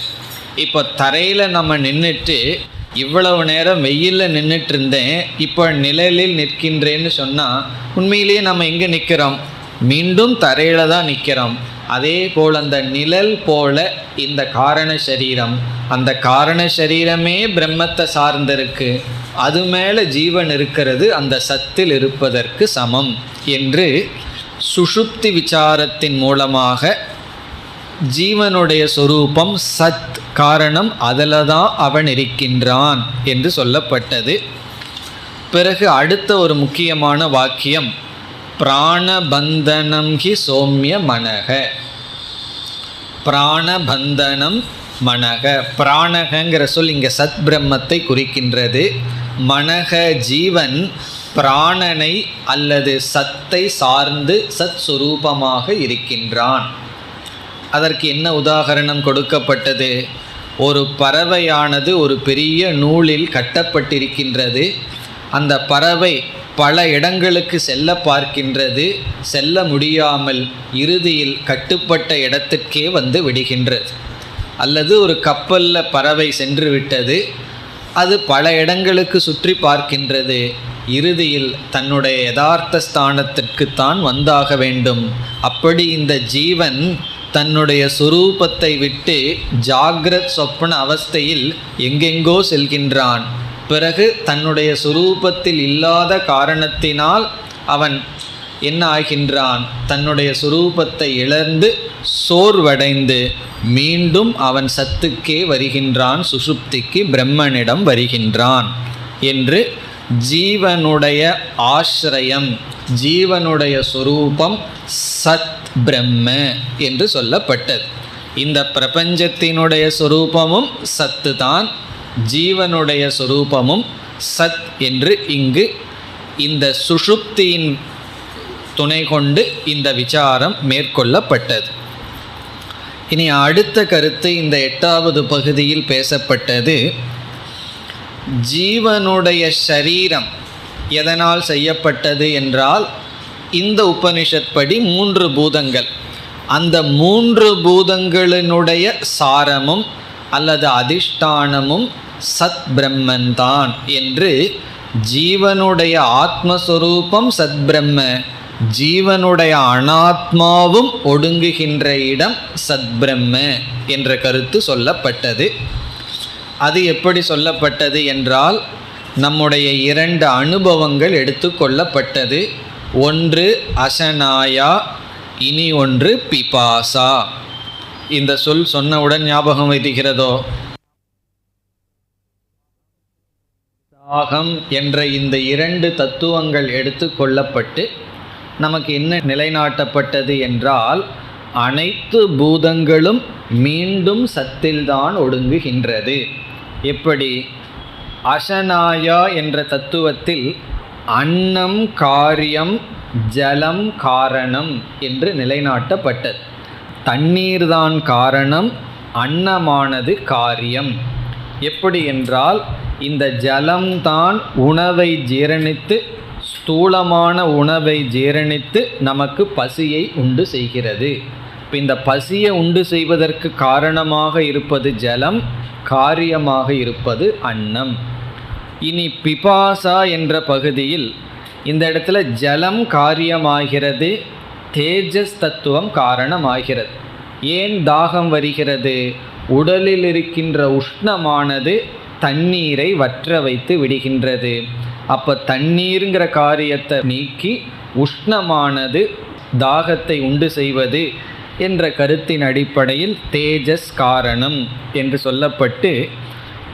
இப்போ தரையில் நம்ம நின்றுட்டு இவ்வளவு நேரம் வெயிலில் நின்றுட்டு இருந்தேன், இப்போ நிழலில் நிற்கின்றேன்னு சொன்னால் உண்மையிலேயே நம்ம எங்கே நிற்கிறோம், மீண்டும் தரையில் தான் நிற்கிறோம். அதே போல் அந்த நிழல் போல இந்த காரண சரீரம், அந்த காரண சரீரமே பிரம்மத்தை சார்ந்திருக்கு, அது மேலே ஜீவன் இருக்கிறது, அந்த சத்தில் இருப்பதற்கு சமம் என்று சுஷுப்தி விசாரத்தின் மூலமாக ஜீவனுடைய சொரூபம் சத், காரணம் அதில் தான் அவன் இருக்கின்றான் என்று சொல்லப்பட்டது. பிறகு அடுத்த ஒரு முக்கியமான வாக்கியம், பிராணபந்தனம் ஹி சோம்ய மனக. பிராணபந்தனம் மனக, பிராணகங்கிற சொல் இங்கே சத் பிரம்மத்தை குறிக்கின்றது. மனக ஜீவன் பிராணனை அல்லது சத்தை சார்ந்து சத் சுரூபமாக இருக்கின்றான். அதற்கு என்ன உதாகரணம் கொடுக்கப்பட்டது, ஒரு பறவையானது ஒரு பெரிய நூலில் கட்டப்பட்டிருக்கின்றது. அந்த பறவை பல இடங்களுக்கு செல்ல பார்க்கின்றது, செல்ல முடியாமல் இறுதியில் கட்டுப்பட்ட இடத்துக்கே விடுகின்றது. அல்லது ஒரு கப்பலில் பறவை சென்று விட்டது, அது பல இடங்களுக்கு சுற்றி பார்க்கின்றது, இறுதியில் தன்னுடைய யதார்த்த ஸ்தானத்திற்குத்தான் வந்தாக வேண்டும். அப்படி இந்த ஜீவன் தன்னுடைய சுரூபத்தை விட்டு ஜாகிரத் சொப்பன அவஸ்தையில் எங்கெங்கோ செல்கின்றான். பிறகு தன்னுடைய சுரூபத்தில் இல்லாத காரணத்தினால் அவன் என்ன ஆகின்றான், தன்னுடைய சுரூபத்தை இழந்து சோர்வடைந்து மீண்டும் அவன் சத்துக்கே வருகின்றான், சுஷுப்திக்கு பிரம்மனிடம் வருகின்றான் என்று ஜீவனுடைய ஆශ්ரயம், ஜீவனுடைய சொரூபம் சத் பிரம்ம என்று சொல்லப்பட்டது. இந்த பிரபஞ்சத்தினுடைய சொரூபமும் சத்து தான், ஜீவனுடைய சொரூபமும் சத் என்று இங்கு இந்த சுஷுப்தியின் துணை கொண்டு இந்த விசாரம் மேற்கொள்ளப்பட்டது. இனி அடுத்த கருத்து இந்த 8வது பகுதியில் பேசப்பட்டது, ஜீவனுடைய சரீரம் எதனால் செய்யப்பட்டது என்றால், இந்த உபனிஷத் படி 3 பூதங்கள், அந்த 3 பூதங்களினுடைய சாரமும் அல்லது அதிஷ்டானமும் சத் பிரம்மன்தான் என்று ஜீவனுடைய ஆத்மஸ்வரூபம் சத்பிரம்ம, ஜீவனுடைய அனாத்மாவும் ஒடுங்குகின்ற இடம் சத்பிரம்ம என்ற கருத்து சொல்லப்பட்டது. அது எப்படி சொல்லப்பட்டது என்றால், நம்முடைய 2 அனுபவங்கள் எடுத்துக்கொள்ளப்பட்டது. ஒன்று அசனாயா, இனி ஒன்று பிபாசா. இந்த சொல் சொன்னவுடன் ஞாபகம் வருகிறதோ? தாகம் என்ற இந்த 2 தத்துவங்கள் எடுத்துக்கொள்ளப்பட்டு நமக்கு என்ன நிலைநாட்டப்பட்டது என்றால், அனைத்து பூதங்களும் மீண்டும் சத்தில்தான் ஒடுங்குகின்றது. எப்படி? அசனாயா என்ற தத்துவத்தில் அன்னம் காரியம், ஜலம் காரணம் என்று நிலைநாட்டப்பட்டது. தண்ணீர்தான் காரணம், அன்னமானது காரியம். எப்படி என்றால், இந்த ஜலம்தான் உணவை ஜீரணித்து, ஸ்தூலமான உணவை ஜீரணித்து நமக்கு பசியை உண்டு செய்கிறது. இப்போ இந்த பசியை உண்டு செய்வதற்கு காரணமாக இருப்பது ஜலம், காரியமாக இருப்பது அன்னம். இனி பிபாசா என்ற பகுதியில் இந்த இடத்துல ஜலம் காரியமாகிறது, தேஜஸ் தத்துவம் காரணமாகிறது. ஏன் தாகம் வருகிறது? உடலில் இருக்கின்ற உஷ்ணமானது தண்ணீரை வற்ற வைத்து விடுகின்றது. அப்போ தண்ணீருங்கிற காரியத்தை நீக்கி உஷ்ணமானது தாகத்தை உண்டு செய்வது என்ற கருத்தின் அடிப்படையில் தேஜஸ் காரணம் என்று சொல்லப்பட்டு,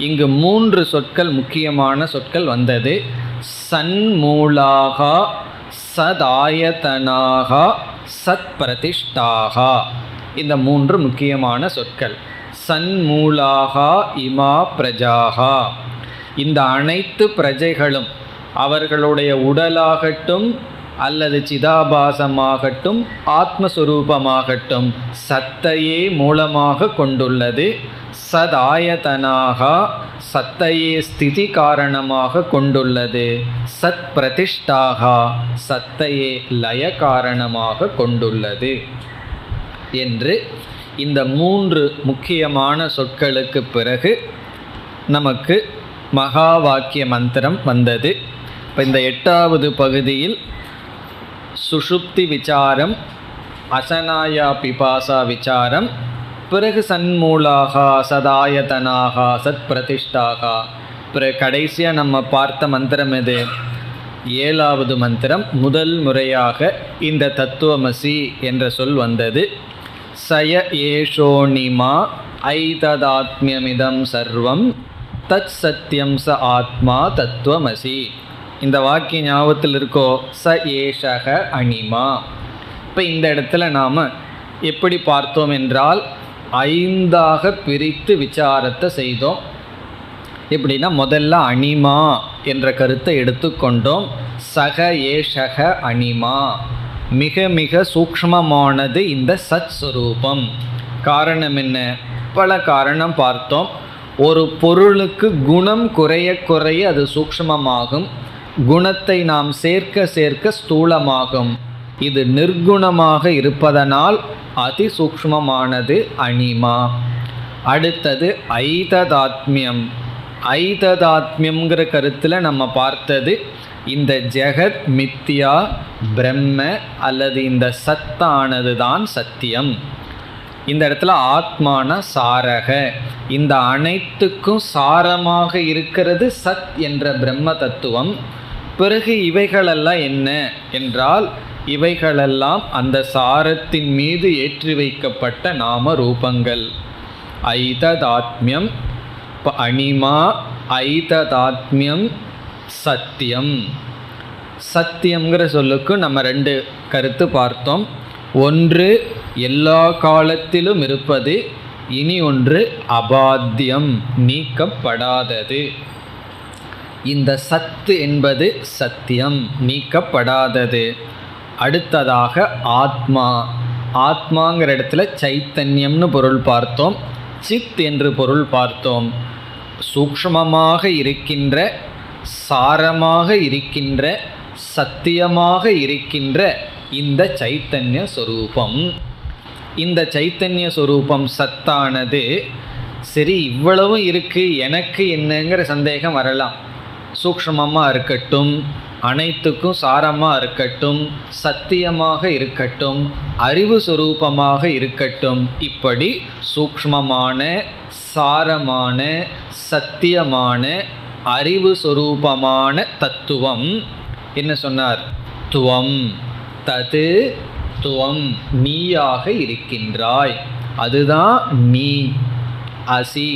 இங்கு 3 சொற்கள், முக்கியமான சொற்கள் வந்தது. சன்மூலாகா, சதாயதனாகா, சத் பிரதிஷ்டாகா. இந்த 3 முக்கியமான சொற்கள். சன்மூலாகா இமா பிரஜாகா. இந்த அனைத்து பிரஜைகளும் அவர்களுடைய உடலாகட்டும் அல்லது சிதாபாசமாகட்டும் ஆத்மஸ்வரூபமாகட்டும் சத்தையே மூலமாக கொண்டுள்ளது. சதாயதனாகா, சத்தையே ஸ்திதி காரணமாக கொண்டுள்ளது. சத் பிரதிஷ்டாகா, சத்தையே லய காரணமாக கொண்டுள்ளது என்று இந்த 3 முக்கியமான சொற்களுக்கு பிறகு நமக்கு மகா வாக்கிய மந்திரம் வந்தது. இப்போ இந்த 8வது பகுதியில் சுஷுப்தி விசாரம், அசனாயா பிபாசா விசாரம், பிறகு சன்மூலாகா, சதாயதனாகா, சத் பிரதிஷ்டாகா, பிறகு கடைசியாக நம்ம பார்த்த மந்திரம் எது? 7வது மந்திரம். முதல் முறையாக இந்த தத்துவமசி என்ற சொல் வந்தது. சய ஏஷோனிமா ஐததாத்மியமிதம் சர்வம் தத் சத்யம் ச ஆத்மா தத்துவமசி. இந்த வாக்கிய ஞாபகத்தில் இருக்கோ? ச ஏஷக அனிமா. இப்போ இந்த இடத்துல நாம் எப்படி பார்த்தோம் என்றால், 5ஆக பிரித்து விசாரத்தை செய்தோம். எப்படின்னா, முதல்ல அனிமா என்ற கருத்தை எடுத்துக்கொண்டோம். சக ஏஷக அனிமா, மிக மிக சூக்ஷ்மமானது இந்த சத் ஸ்வரூபம். காரணம் என்ன? பல காரணம் பார்த்தோம். ஒரு பொருளுக்கு குணம் குறைய குறைய அது சூக்ஷ்மமாகும், குணத்தை நாம் சேர்க்க சேர்க்க ஸ்தூலமாகும். இது நிர்குணமாக இருப்பதனால் அதி சூக்ஷ்மமானது அனிமா. அடுத்தது ஐததாத்மியம். ஐததாத்மியம்ங்கிற கருத்தில் நம்ம பார்த்தது இந்த ஜெகத் மித்யா, பிரம்ம அல்லது இந்த சத்தானது தான் சத்தியம். இந்த இடத்துல ஆத்மான சாரக, இந்த அனைத்துக்கும் சாரமாக இருக்கிறது சத் என்ற பிரம்ம தத்துவம். பிறகு இவைகளெல்லாம் என்ன என்றால், இவைகளெல்லாம் அந்த சாரத்தின் மீது ஏற்றி வைக்கப்பட்ட நாம ரூபங்கள். ஐததாத்மியம், அனிமா, ஐததாத்மியம், சத்தியம். சத்தியம்ங்கிற சொல்லுக்கு நம்ம 2 கருத்து பார்த்தோம். ஒன்று எல்லா காலத்திலும் இருப்பது, இனி ஒன்று அபாத்தியம், நீக்கப்படாதது. இந்த சத்து என்பது சத்தியம், நீக்கப்படாதது. அடுத்ததாக ஆத்மா. ஆத்மாங்கிற இடத்துல சைத்தன்யம்னு பொருள் பார்த்தோம், சித் என்று பொருள் பார்த்தோம். சூக்ஷ்மமாக இருக்கின்ற, சாரமாக இருக்கின்ற, சத்தியமாக இருக்கின்ற இந்த சைத்தன்ய சொரூபம். இந்த சைத்தன்ய சொரூபம் சத்தானது. சரி, இவ்வளவும் இருக்குது, எனக்கு என்னங்கிற சந்தேகம் வரலாம். சூக்ஷ்மமாக இருக்கட்டும், அனைத்துக்கும் சாரமாக இருக்கட்டும், சத்தியமாக இருக்கட்டும், அறிவு சுரூபமாக இருக்கட்டும், இப்படி சூக்ஷ்மமான, சாரமான, சத்தியமான, அறிவு சுரூபமான தத்துவம் என்ன சொன்னார்? துவம் தது துவம், நீயாக இருக்கின்றாய், அதுதான் நீ, அசி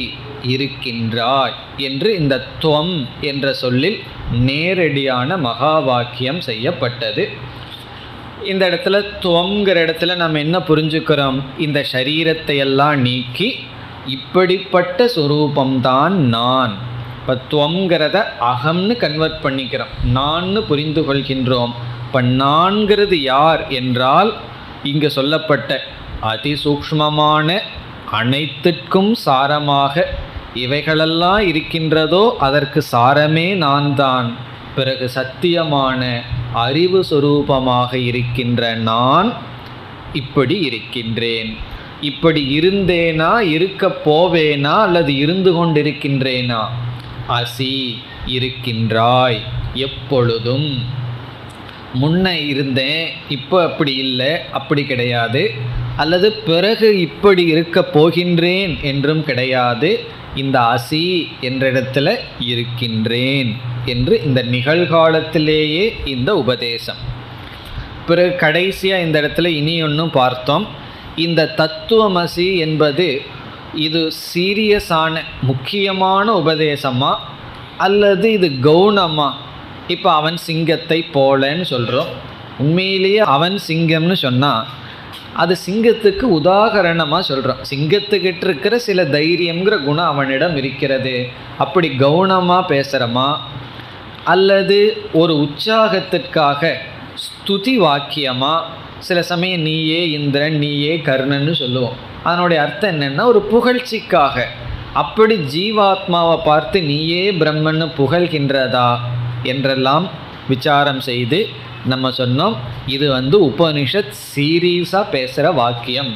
இருக்கின்றாய் என்று இந்த துவம் என்ற சொல்லில் நேரடியான மகா வாக்கியம் செய்யப்பட்டது. இந்த இடத்துல துவங்கிற இடத்துல நம்ம என்ன புரிஞ்சுக்கிறோம்? இந்த சரீரத்தை எல்லாம் நீக்கி இப்படிப்பட்ட சுரூபம்தான் நான். இப்போ துவங்கிறத அகம்னு கன்வெர்ட் பண்ணிக்கிறோம், நான்னு புரிந்து கொள்கின்றோம். இப்போ நான்கிறது யார் என்றால் இங்கு சொல்லப்பட்ட அதிசூக்ஷ்மமான, அனைத்திற்கும் சாரமாக இவைகளெல்லாம் இருக்கின்றதோ அதற்கு சாரமே நான் தான். பிறகு சத்தியமான அறிவு சுரூபமாக இருக்கின்ற நான் இப்படி இருக்கின்றேன். இப்படி இருந்தேனா, இருக்க போவேனா, அல்லது இருந்து கொண்டிருக்கின்றேனா? அசி இருக்கின்றாய் எப்பொழுதும். முன்ன இருந்தேன், இப்போ அப்படி இல்லை, அப்படி கிடையாது. அல்லது பிறகு இப்படி இருக்க போகின்றேன் என்றும் கிடையாது. இந்த அசி என்ற இடத்துல இருக்கின்றேன் என்று இந்த நிகழ்காலத்திலேயே இந்த உபதேசம். பிறகு கடைசியாக இந்த இடத்துல இனி ஒன்றும் பார்த்தோம். இந்த தத்துவமசி என்பது இது சீரியஸான முக்கியமான உபதேசமா அல்லது இது கவுனமா? இப்போ அவன் சிங்கத்தை போலன்னு சொல்கிறோம். உண்மையிலேயே அவன் சிங்கம்னு சொன்னால் அது சிங்கத்துக்கு உதாகரணமாக சொல்கிறோம். சிங்கத்துக்கிட்ட இருக்கிற சில தைரியங்கிற குணம் அவனிடம் இருக்கிறது. அப்படி கவுனமாக பேசுகிறோமா அல்லது ஒரு உற்சாகத்திற்காக ஸ்துதி வாக்கியமாக? சில சமயம் நீயே இந்திரன், நீயே கர்ணன்னு சொல்லுவோம். அதனுடைய அர்த்தம் என்னென்னா ஒரு புகழ்ச்சிக்காக. அப்படி ஜீவாத்மாவை பார்த்து நீயே பிரம்மன்னு புகழ்கின்றதா என்றெல்லாம் விசாரம் செய்து நம்ம சொன்னோம். இது உபனிஷத் சீரியஸாக பேசுகிற வாக்கியம்.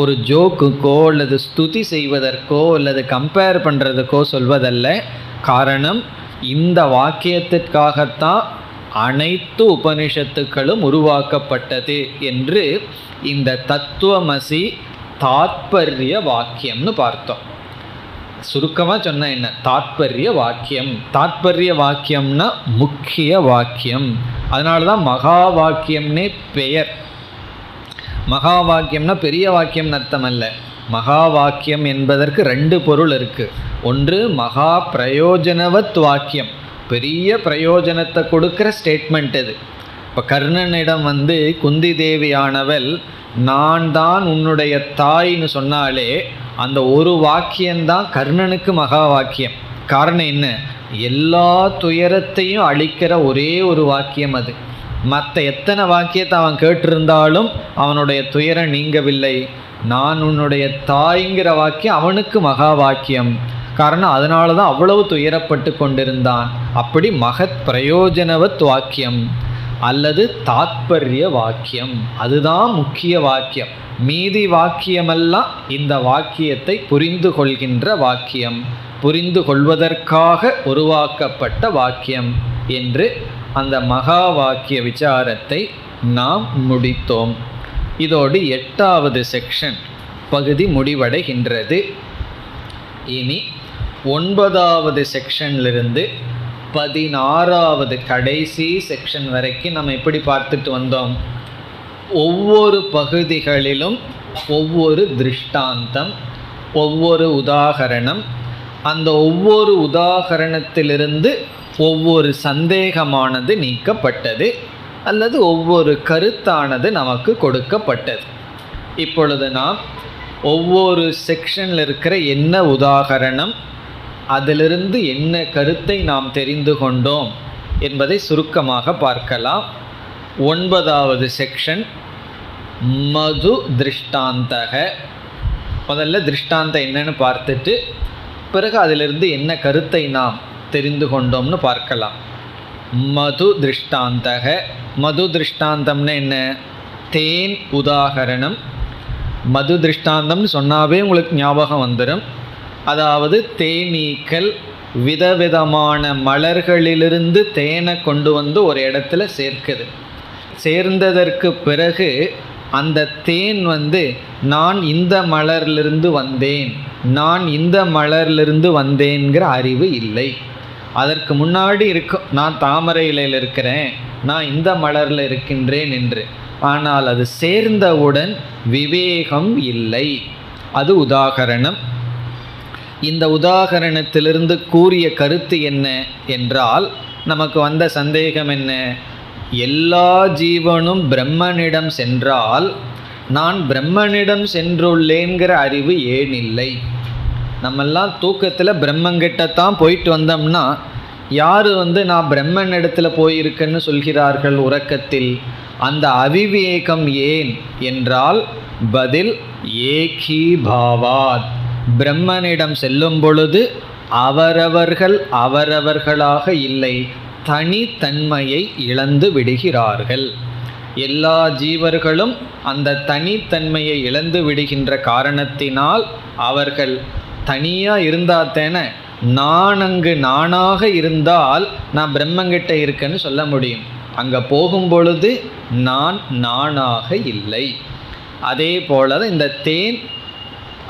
ஒரு ஜோக்குக்கோ அல்லது ஸ்துதி செய்வதற்கோ அல்லது கம்பேர் பண்ணுறதுக்கோ சொல்வதல்ல. காரணம், இந்த வாக்கியத்திற்காகத்தான் அனைத்து உபனிஷத்துக்களும் உருவாக்கப்பட்டது என்று இந்த தத்துவமசி தாத்பரிய வாக்கியம்னு பார்த்தோம். சுருக்கமாக சொன்ன என்ன தாத்பரிய வாக்கியம்? தாத்பரிய வாக்கியம்னா முக்கிய வாக்கியம். அதனால தான் மகா வாக்கியம்னே பெயர். மகா வாக்கியம்னா பெரிய வாக்கியம்னு அர்த்தம் அல்ல. மகா வாக்கியம் என்பதற்கு ரெண்டு பொருள் இருக்குது. ஒன்று மகா பிரயோஜனவத் வாக்கியம், பெரிய பிரயோஜனத்தை கொடுக்குற ஸ்டேட்மெண்ட் இது. இப்போ கர்ணனிடம் குந்தி தேவியானவள் நான் தான் உன்னுடைய தாய்னு சொன்னாலே அந்த ஒரு வாக்கியம்தான் கர்ணனுக்கு மகா வாக்கியம். காரணம் என்ன? எல்லா துயரத்தையும் அழிக்கிற ஒரே ஒரு வாக்கியம் அது. மற்ற எத்தனை வாக்கியத்தை அவன் கேட்டிருந்தாலும் அவனுடைய துயரம் நீங்கவில்லை. நான் உன்னுடைய தாய்ங்கிற வாக்கியம் அவனுக்கு மகா வாக்கியம். காரணம், அதனால தான் அவ்வளவு துயரப்பட்டு கொண்டிருந்தான். அப்படி மகத் பிரயோஜனவத் வாக்கியம் அல்லது தாத்பரிய வாக்கியம், அதுதான் முக்கிய வாக்கியம். மீதி வாக்கியமெல்லாம் இந்த வாக்கியத்தை புரிந்து கொள்கின்ற வாக்கியம், புரிந்து கொள்வதற்காக உருவாக்கப்பட்ட வாக்கியம் என்று அந்த மகா வாக்கிய விசாரத்தை நாம் முடித்தோம். இதோடு 8வது செக்ஷன் பகுதி முடிவடைகின்றது. இனி 9வது செக்ஷன்லிருந்து 16வது கடைசி செக்ஷன் வரைக்கும் நம்ம எப்படி பார்த்துட்டு வந்தோம்? ஒவ்வொரு பகுதிகளிலும் ஒவ்வொரு திருஷ்டாந்தம், ஒவ்வொரு உதாகரணம். அந்த ஒவ்வொரு உதாகரணத்திலிருந்து ஒவ்வொரு சந்தேகமானது நீக்கப்பட்டது அல்லது ஒவ்வொரு கருத்தானது நமக்கு கொடுக்கப்பட்டது. இப்பொழுது நாம் ஒவ்வொரு செக்ஷனில் இருக்கிற என்ன உதாகரணம், அதிலிருந்து என்ன கருத்தை நாம் தெரிந்து கொண்டோம் என்பதை சுருக்கமாக பார்க்கலாம். 9வது செக்ஷன் மது திருஷ்டாந்தக. முதல்ல திருஷ்டாந்தம் என்னன்னு பார்த்துட்டு பிறகு அதிலிருந்து என்ன கருத்தை நாம் தெரிந்து கொண்டோம்னு பார்க்கலாம். மது திருஷ்டாந்தக. மது திருஷ்டாந்தம்னு என்ன? தேன் உதாகரணம். மது திருஷ்டாந்தம்னு சொன்னாவே உங்களுக்கு ஞாபகம் வந்துடும். அதாவது தேனீக்கள் விதவிதமான மலர்களிலிருந்து தேனை கொண்டு வந்து ஒரு இடத்துல சேர்க்குது. சேர்ந்ததற்கு பிறகு அந்த தேன் நான் இந்த மலர்லிருந்து வந்தேன், நான் இந்த மலர்லிருந்து வந்தேங்கிற அறிவு இல்லை. அதற்கு முன்னாடி இருக்கும், நான் தாமரை இலையில் இருக்கிறேன், நான் இந்த மலரில் இருக்கின்றேன் என்று. ஆனால் அது சேர்ந்தவுடன் விவேகம் இல்லை. அது உதாகரணம். இந்த உதாகரணத்திலிருந்து கூறிய கருத்து என்ன என்றால், நமக்கு வந்த சந்தேகம் என்ன? எல்லா ஜீவனும் பிரம்மனிடம் சென்றால் நான் பிரம்மனிடம் சென்றுள்ளேங்கிற அறிவு ஏன் இல்லை? நம்மெல்லாம் தூக்கத்தில் பிரம்மங்கிட்டத்தான் போயிட்டு வந்தோம்னா யார் நான் பிரம்மன் இடத்துல போயிருக்கேன்னு சொல்கிறார்கள் உறக்கத்தில்? அந்த அவிவேகம் ஏன் என்றால் பதில் ஏகி பாவாத். பிரம்மனிடம் செல்லும் பொழுது அவரவர்கள் அவரவர்களாக இல்லை, தனித்தன்மையை இழந்து விடுகிறார்கள். எல்லா ஜீவர்களும் அந்த தனித்தன்மையை இழந்து விடுகின்ற காரணத்தினால் அவர்கள் தனியாக இருந்தாத்தேன நான் அங்கு நானாக இருந்தால் நான் பிரம்மங்கிட்ட இருக்கேன்னு சொல்ல முடியும். அங்கே போகும் பொழுது நான் நானாக இல்லை. அதே போல இந்த தேன்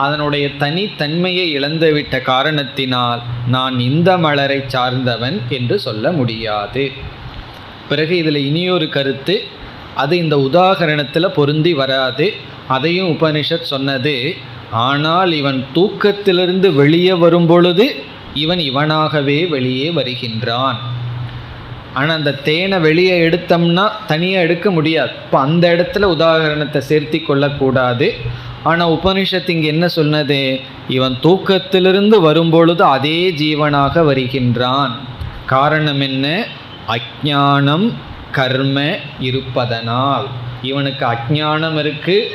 அதனுடைய தனித்தன்மையை இழந்துவிட்ட காரணத்தினால் நான் இந்த மலரை சார்ந்தவன் என்று சொல்ல முடியாது. பிறகு இதில் இனியொரு கருத்து, அது இந்த உதாகரணத்தில் பொருந்தி வராது. அதையும் உபனிஷத் சொன்னது. ஆனால் இவன் தூக்கத்திலிருந்து வெளியே வரும் பொழுது இவன் இவனாகவே வெளியே வருகின்றான். ஆனால் அந்த தேனை வெளியே எடுத்தோம்னா தனியாக எடுக்க முடியாது. இப்போ அந்த இடத்துல உதாகரணத்தை சேர்த்தி கொள்ளக்கூடாது. ஆனால் உபனிஷத்து இங்கே என்ன சொன்னது? இவன் தூக்கத்திலிருந்து வரும்பொழுது அதே ஜீவனாக வருகின்றான். காரணம் என்ன? அஞ்ஞானம் கர்ம இருப்பதனால். இவனுக்கு அஞ்ஞானம் இருக்குது,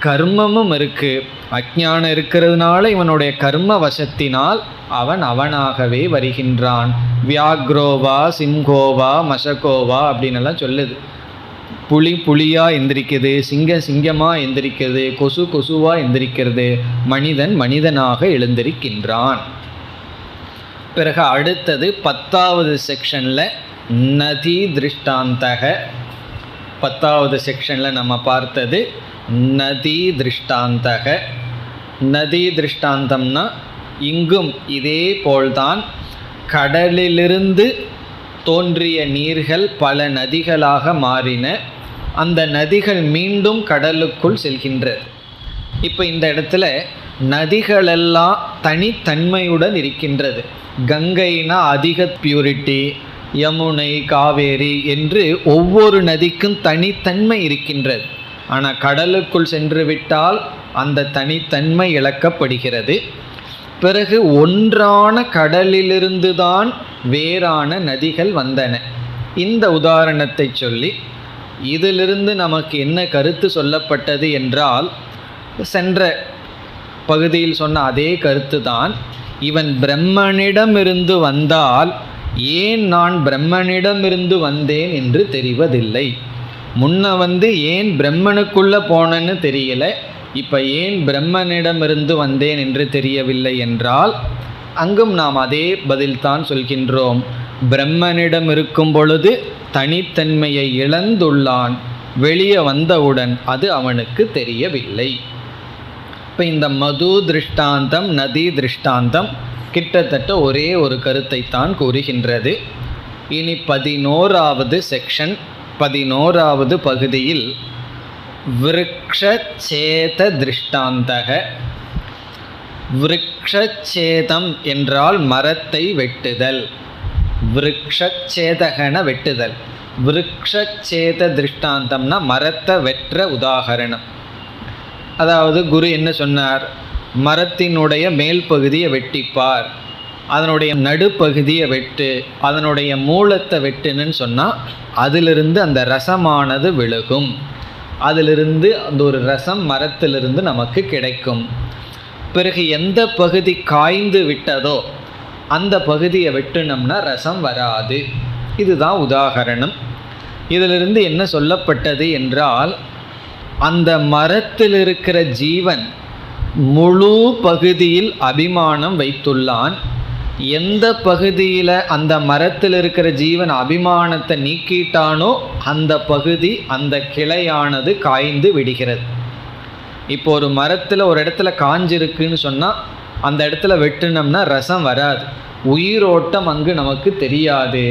கர்மமும் இருக்குது. அஞ்ஞானம் இருக்கிறதுனால இவனுடைய கர்ம வசத்தினால் அவன் அவனாகவே வருகின்றான். வியாக்ரோவா சிங்கோவா மசகோவா அப்படின்னெல்லாம் சொல்லுது. புலி புலியாக எந்திரிக்குது, சிங்கமாக எந்திரிக்கிறது, கொசுவாக எந்திரிக்கிறது, மனிதன் மனிதனாக எழுந்திருக்கின்றான். பிறகு அடுத்தது 10வது செக்ஷனில் நதி திருஷ்டாந்தக. 10வது செக்ஷனில் நம்ம பார்த்தது நதி திருஷ்டாந்தக. நதி திருஷ்டாந்தம்னா இங்கும் இதே போல்தான் கடலிலிருந்து தோன்றிய நீர்கள் பல நதிகளாக மாறின. அந்த நதிகள் மீண்டும் கடலுக்குள் செல்கின்றது. இப்போ இந்த இடத்துல நதிகளெல்லாம் தனித்தன்மையுடன் இருக்கின்றது. கங்கைனா அதிக பியூரிட்டி, யமுனை காவேரி என்று ஒவ்வொரு நதிக்கும் தனித்தன்மை இருக்கின்றது. ஆனால் கடலுக்குள் சென்று விட்டால் அந்த தனித்தன்மை இழக்கப்படுகிறது. பிறகு ஒன்றான கடலிலிருந்து தான் வேறான நதிகள் வந்தன. இந்த உதாரணத்தை சொல்லி இதிலிருந்து நமக்கு என்ன கருத்து சொல்லப்பட்டது என்றால், சென்ற பகுதியில் சொன்ன அதே கருத்து தான். இவன் பிரம்மனிடமிருந்து வந்தால் ஏன் நான் பிரம்மனிடமிருந்து வந்தேன் என்று தெரிவதில்லை. முன்ன ஏன் பிரம்மனுக்குள்ளே போனேன்னு தெரியல, இப்போ ஏன் பிரம்மனிடமிருந்து வந்தேன் என்று தெரியவில்லை என்றால், அங்கும் நாம் அதே பதில்தான் சொல்கின்றோம். பிரம்மனிடம் இருக்கும் பொழுது தனித்தன்மையை இழந்துள்ளான், வெளியே வந்தவுடன் அது அவனுக்கு தெரியவில்லை. இப்போ இந்த மது திருஷ்டாந்தம் நதி திருஷ்டாந்தம் கிட்டத்தட்ட ஒரே ஒரு கருத்தை தான் கூறுகின்றது. இனி 11வது செக்ஷன், 11வது பகுதியில் விருக்ஷேத திருஷ்டாந்தக. விருக்ஷேதம் என்றால் மரத்தை வெட்டுதல், விருக்ஷேதகன வெட்டுதல். விருக்ஷேத திருஷ்டாந்தம்னா மரத்தை வெற்ற உதாகரணம். அதாவது குரு என்ன சொன்னார்? மரத்தினுடைய மேல் பகுதியை வெட்டிப்பார், அதனுடைய நடுப்பகுதியை வெட்டு, அதனுடைய மூலத்தை வெட்டுன்னு சொன்னால் அதிலிருந்து அந்த ரசமானது விழுகும். அதிலிருந்து அந்த ஒரு ரசம் மரத்திலிருந்து நமக்கு கிடைக்கும். பிறகு எந்த பகுதி காய்ந்து விட்டதோ அந்த பகுதியை வெட்டினோம்னா ரசம் வராது. இதுதான் உதாகரணம். இதிலிருந்து என்ன சொல்லப்பட்டது என்றால், அந்த மரத்தில் இருக்கிற ஜீவன் முழு பகுதியில் அபிமானம் வைத்துள்ளான். எந்த பகுதியில் அந்த மரத்தில் இருக்கிற ஜீவன் அபிமானத்தை நீக்கிட்டானோ அந்த பகுதி, அந்த கிளையானது காய்ந்து விடுகிறது. இப்போ ஒரு மரத்தில் ஒரு இடத்துல காஞ்சிருக்குன்னு சொன்னால் அந்த இடத்துல வெட்டினோம்னா ரசம் வராது, உயிரோட்டம் அங்கு நமக்கு தெரியாது.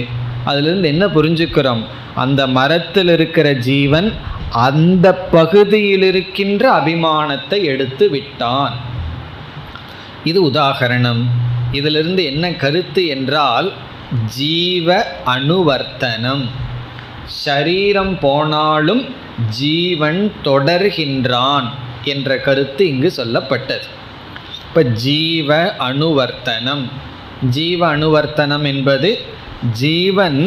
அதிலிருந்து என்ன புரிஞ்சுக்கிறோம்? அந்த மரத்தில் இருக்கிற ஜீவன் அந்த பகுதியில் இருக்கின்ற அபிமானத்தை எடுத்து விட்டான். இது உதாகரணம். இதிலிருந்து என்ன கருத்து என்றால் ஜீவ அனுவர்த்தனம். ஷரீரம் போனாலும் ஜீவன் தொடர்கின்றான் என்ற கருத்து இங்கு சொல்லப்பட்டது. இப்போ ஜீவ அனுவர்த்தனம், ஜீவ அனுவர்த்தனம் என்பது ஜீவன்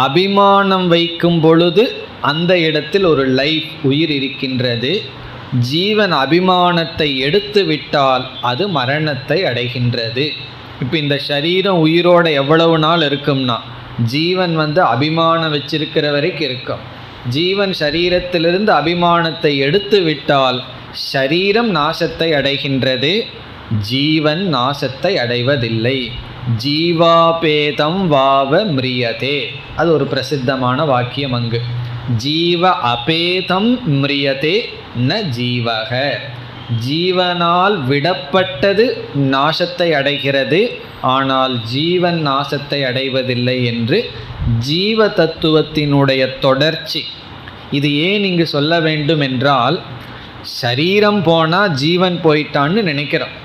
அபிமானம் வைக்கும் பொழுது அந்த இடத்தில் ஒரு லைஃப், உயிர் இருக்கின்றது. ஜீவன் அபிமானத்தை எடுத்து விட்டால் அது மரணத்தை அடைகின்றது. இப்போ இந்த சரீரம் உயிரோட எவ்வளவு நாள் இருக்கும்னா, ஜீவன் அபிமானம் வச்சிருக்கிற வரைக்கும் இருக்கும். ஜீவன் சரீரத்திலிருந்து அபிமானத்தை எடுத்து விட்டால் சரீரம் நாசத்தை அடைகின்றது, ஜீவன் நாசத்தை அடைவதில்லை. ஜீவாபேதம் வாவ மிரியதே, அது ஒரு பிரசித்தமான வாக்கியம். அங்கு ஜீவ அபேதம் மிரியதே ந ஜீவக, ஜீவனால் விடப்பட்டது நாசத்தை அடைகிறது, ஆனால் ஜீவன் நாசத்தை அடைவதில்லை என்று ஜீவ தத்துவத்தினுடைய தொடர்ச்சி. இது ஏன் இங்கு சொல்ல வேண்டும் என்றால், சரீரம் போனால் ஜீவன் போயிட்டான்னு நினைக்கிறோம்.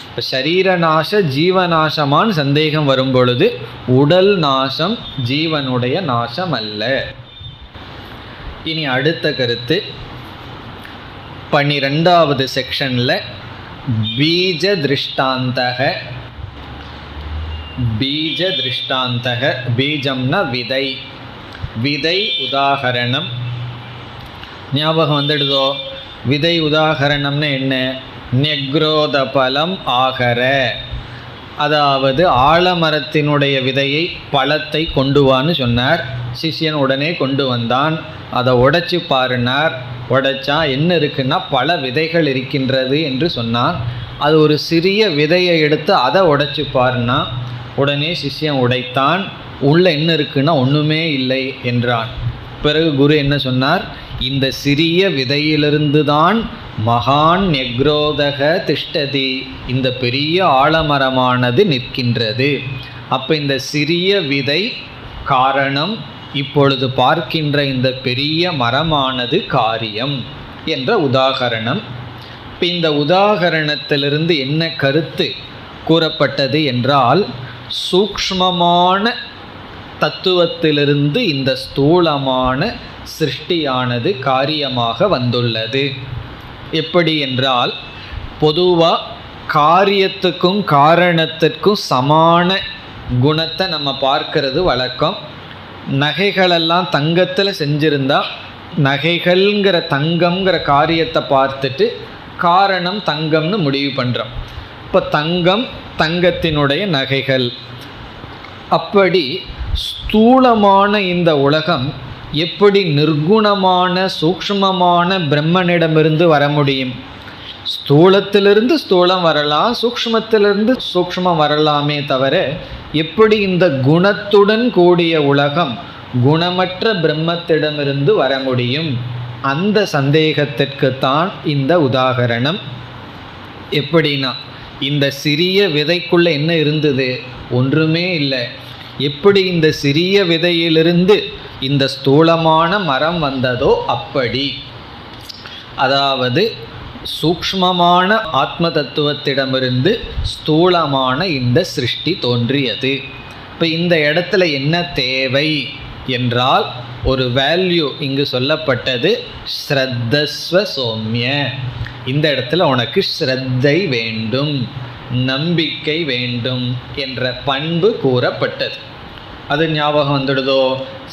இப்போ சரீர நாச ஜீவநாசமான சந்தேகம் வரும் பொழுது உடல் நாசம் ஜீவனுடைய நாசம் அல்ல. இனி அடுத்த கருத்து 12வது செக்ஷனில் பீஜ திருஷ்டாந்தக. பீஜ திருஷ்டாந்தக, பீஜம்னா விதை, விதை உதாகரணம். ஞாபகம் வந்துடுதோ? விதை உதாகரணம்னு என்ன? நெக்ரோத பலம் ஆகர, அதாவது ஆலமரத்தினுடைய விதையை பழத்தை கொண்டு வான்னு சொன்னார். சிஷ்யன் உடனே கொண்டு வந்தான். அதை உடைச்சி பாருனார். உடைச்சா என்ன இருக்குன்னா பல விதைகள் இருக்கின்றது என்று சொன்னான். அது ஒரு சிறிய விதையை எடுத்து அதை உடைச்சி பாருனா உடனே சிஷ்யன் உடைத்தான். உள்ள என்ன இருக்குன்னா ஒன்றுமே இல்லை என்றான். பிறகு குரு என்ன சொன்னார்? இந்த சிறிய விதையிலிருந்து தான் மகான் நெக்ரோதக திஷ்டதி, இந்த பெரிய ஆலமரமானது நிற்கின்றது. அப்போ இந்த சிறிய விதை காரணம், இப்பொழுது பார்க்கின்ற இந்த பெரிய மரமானது காரியம் என்ற உதாகரணம். இப்போ இந்த உதாகரணத்திலிருந்து என்ன கருத்து கூறப்பட்டது என்றால், சூக்ஷ்மமான தத்துவத்திலிருந்து இந்த ஸ்தூலமான சிருஷ்டியானது காரியமாக வந்துள்ளது. எப்படி என்றால், பொதுவாக காரியத்துக்கும் காரணத்திற்கும் சமான குணத்தை நம்ம பார்க்கறது வழக்கம். நகைகளெல்லாம் தங்கத்தில் செஞ்சிருந்தா நகைகள்ங்கிற தங்கம்ங்கிற காரியத்தை பார்த்துட்டு காரணம் தங்கம்னு முடிவு பண்ணுறோம். இப்போ தங்கம், தங்கத்தினுடைய நகைகள். அப்படி ஸ்தூலமான இந்த உலகம் எப்படி நிர்குணமான சூக்ஷ்மமான பிரம்மனிடமிருந்து வர முடியும்? ஸ்தூலத்திலிருந்து ஸ்தூலம் வரலாம், சூக்ஷ்மத்திலிருந்து சூக்ஷ்மம் வரலாமே தவிர எப்படி இந்த குணத்துடன் கூடிய உலகம் குணமற்ற பிரம்மத்திடமிருந்து வர முடியும்? அந்த சந்தேகத்திற்குத்தான் இந்த உதாகரணம். எப்படின்னா, இந்த சிறிய விதைக்குள்ளே என்ன இருந்தது? ஒன்றுமே இல்லை. எப்படி இந்த சிறிய விதையிலிருந்து இந்த ஸ்தூலமான மரம் வந்ததோ அப்படி, அதாவது சூக்ஷ்மமான ஆத்ம தத்துவத்திடமிருந்து ஸ்தூலமான இந்த சிருஷ்டி தோன்றியது. இப்போ இந்த இடத்துல என்ன தேவை என்றால், ஒரு வேல்யூ இங்கு சொல்லப்பட்டது, ஸ்ரத்தஸ்வ சோம்ய. இந்த இடத்துல உனக்கு ஸ்ரத்தை வேண்டும், நம்பிக்கை வேண்டும் என்ற பண்பு கூறப்பட்டது. அது ஞாபகம் வந்துடுதோ?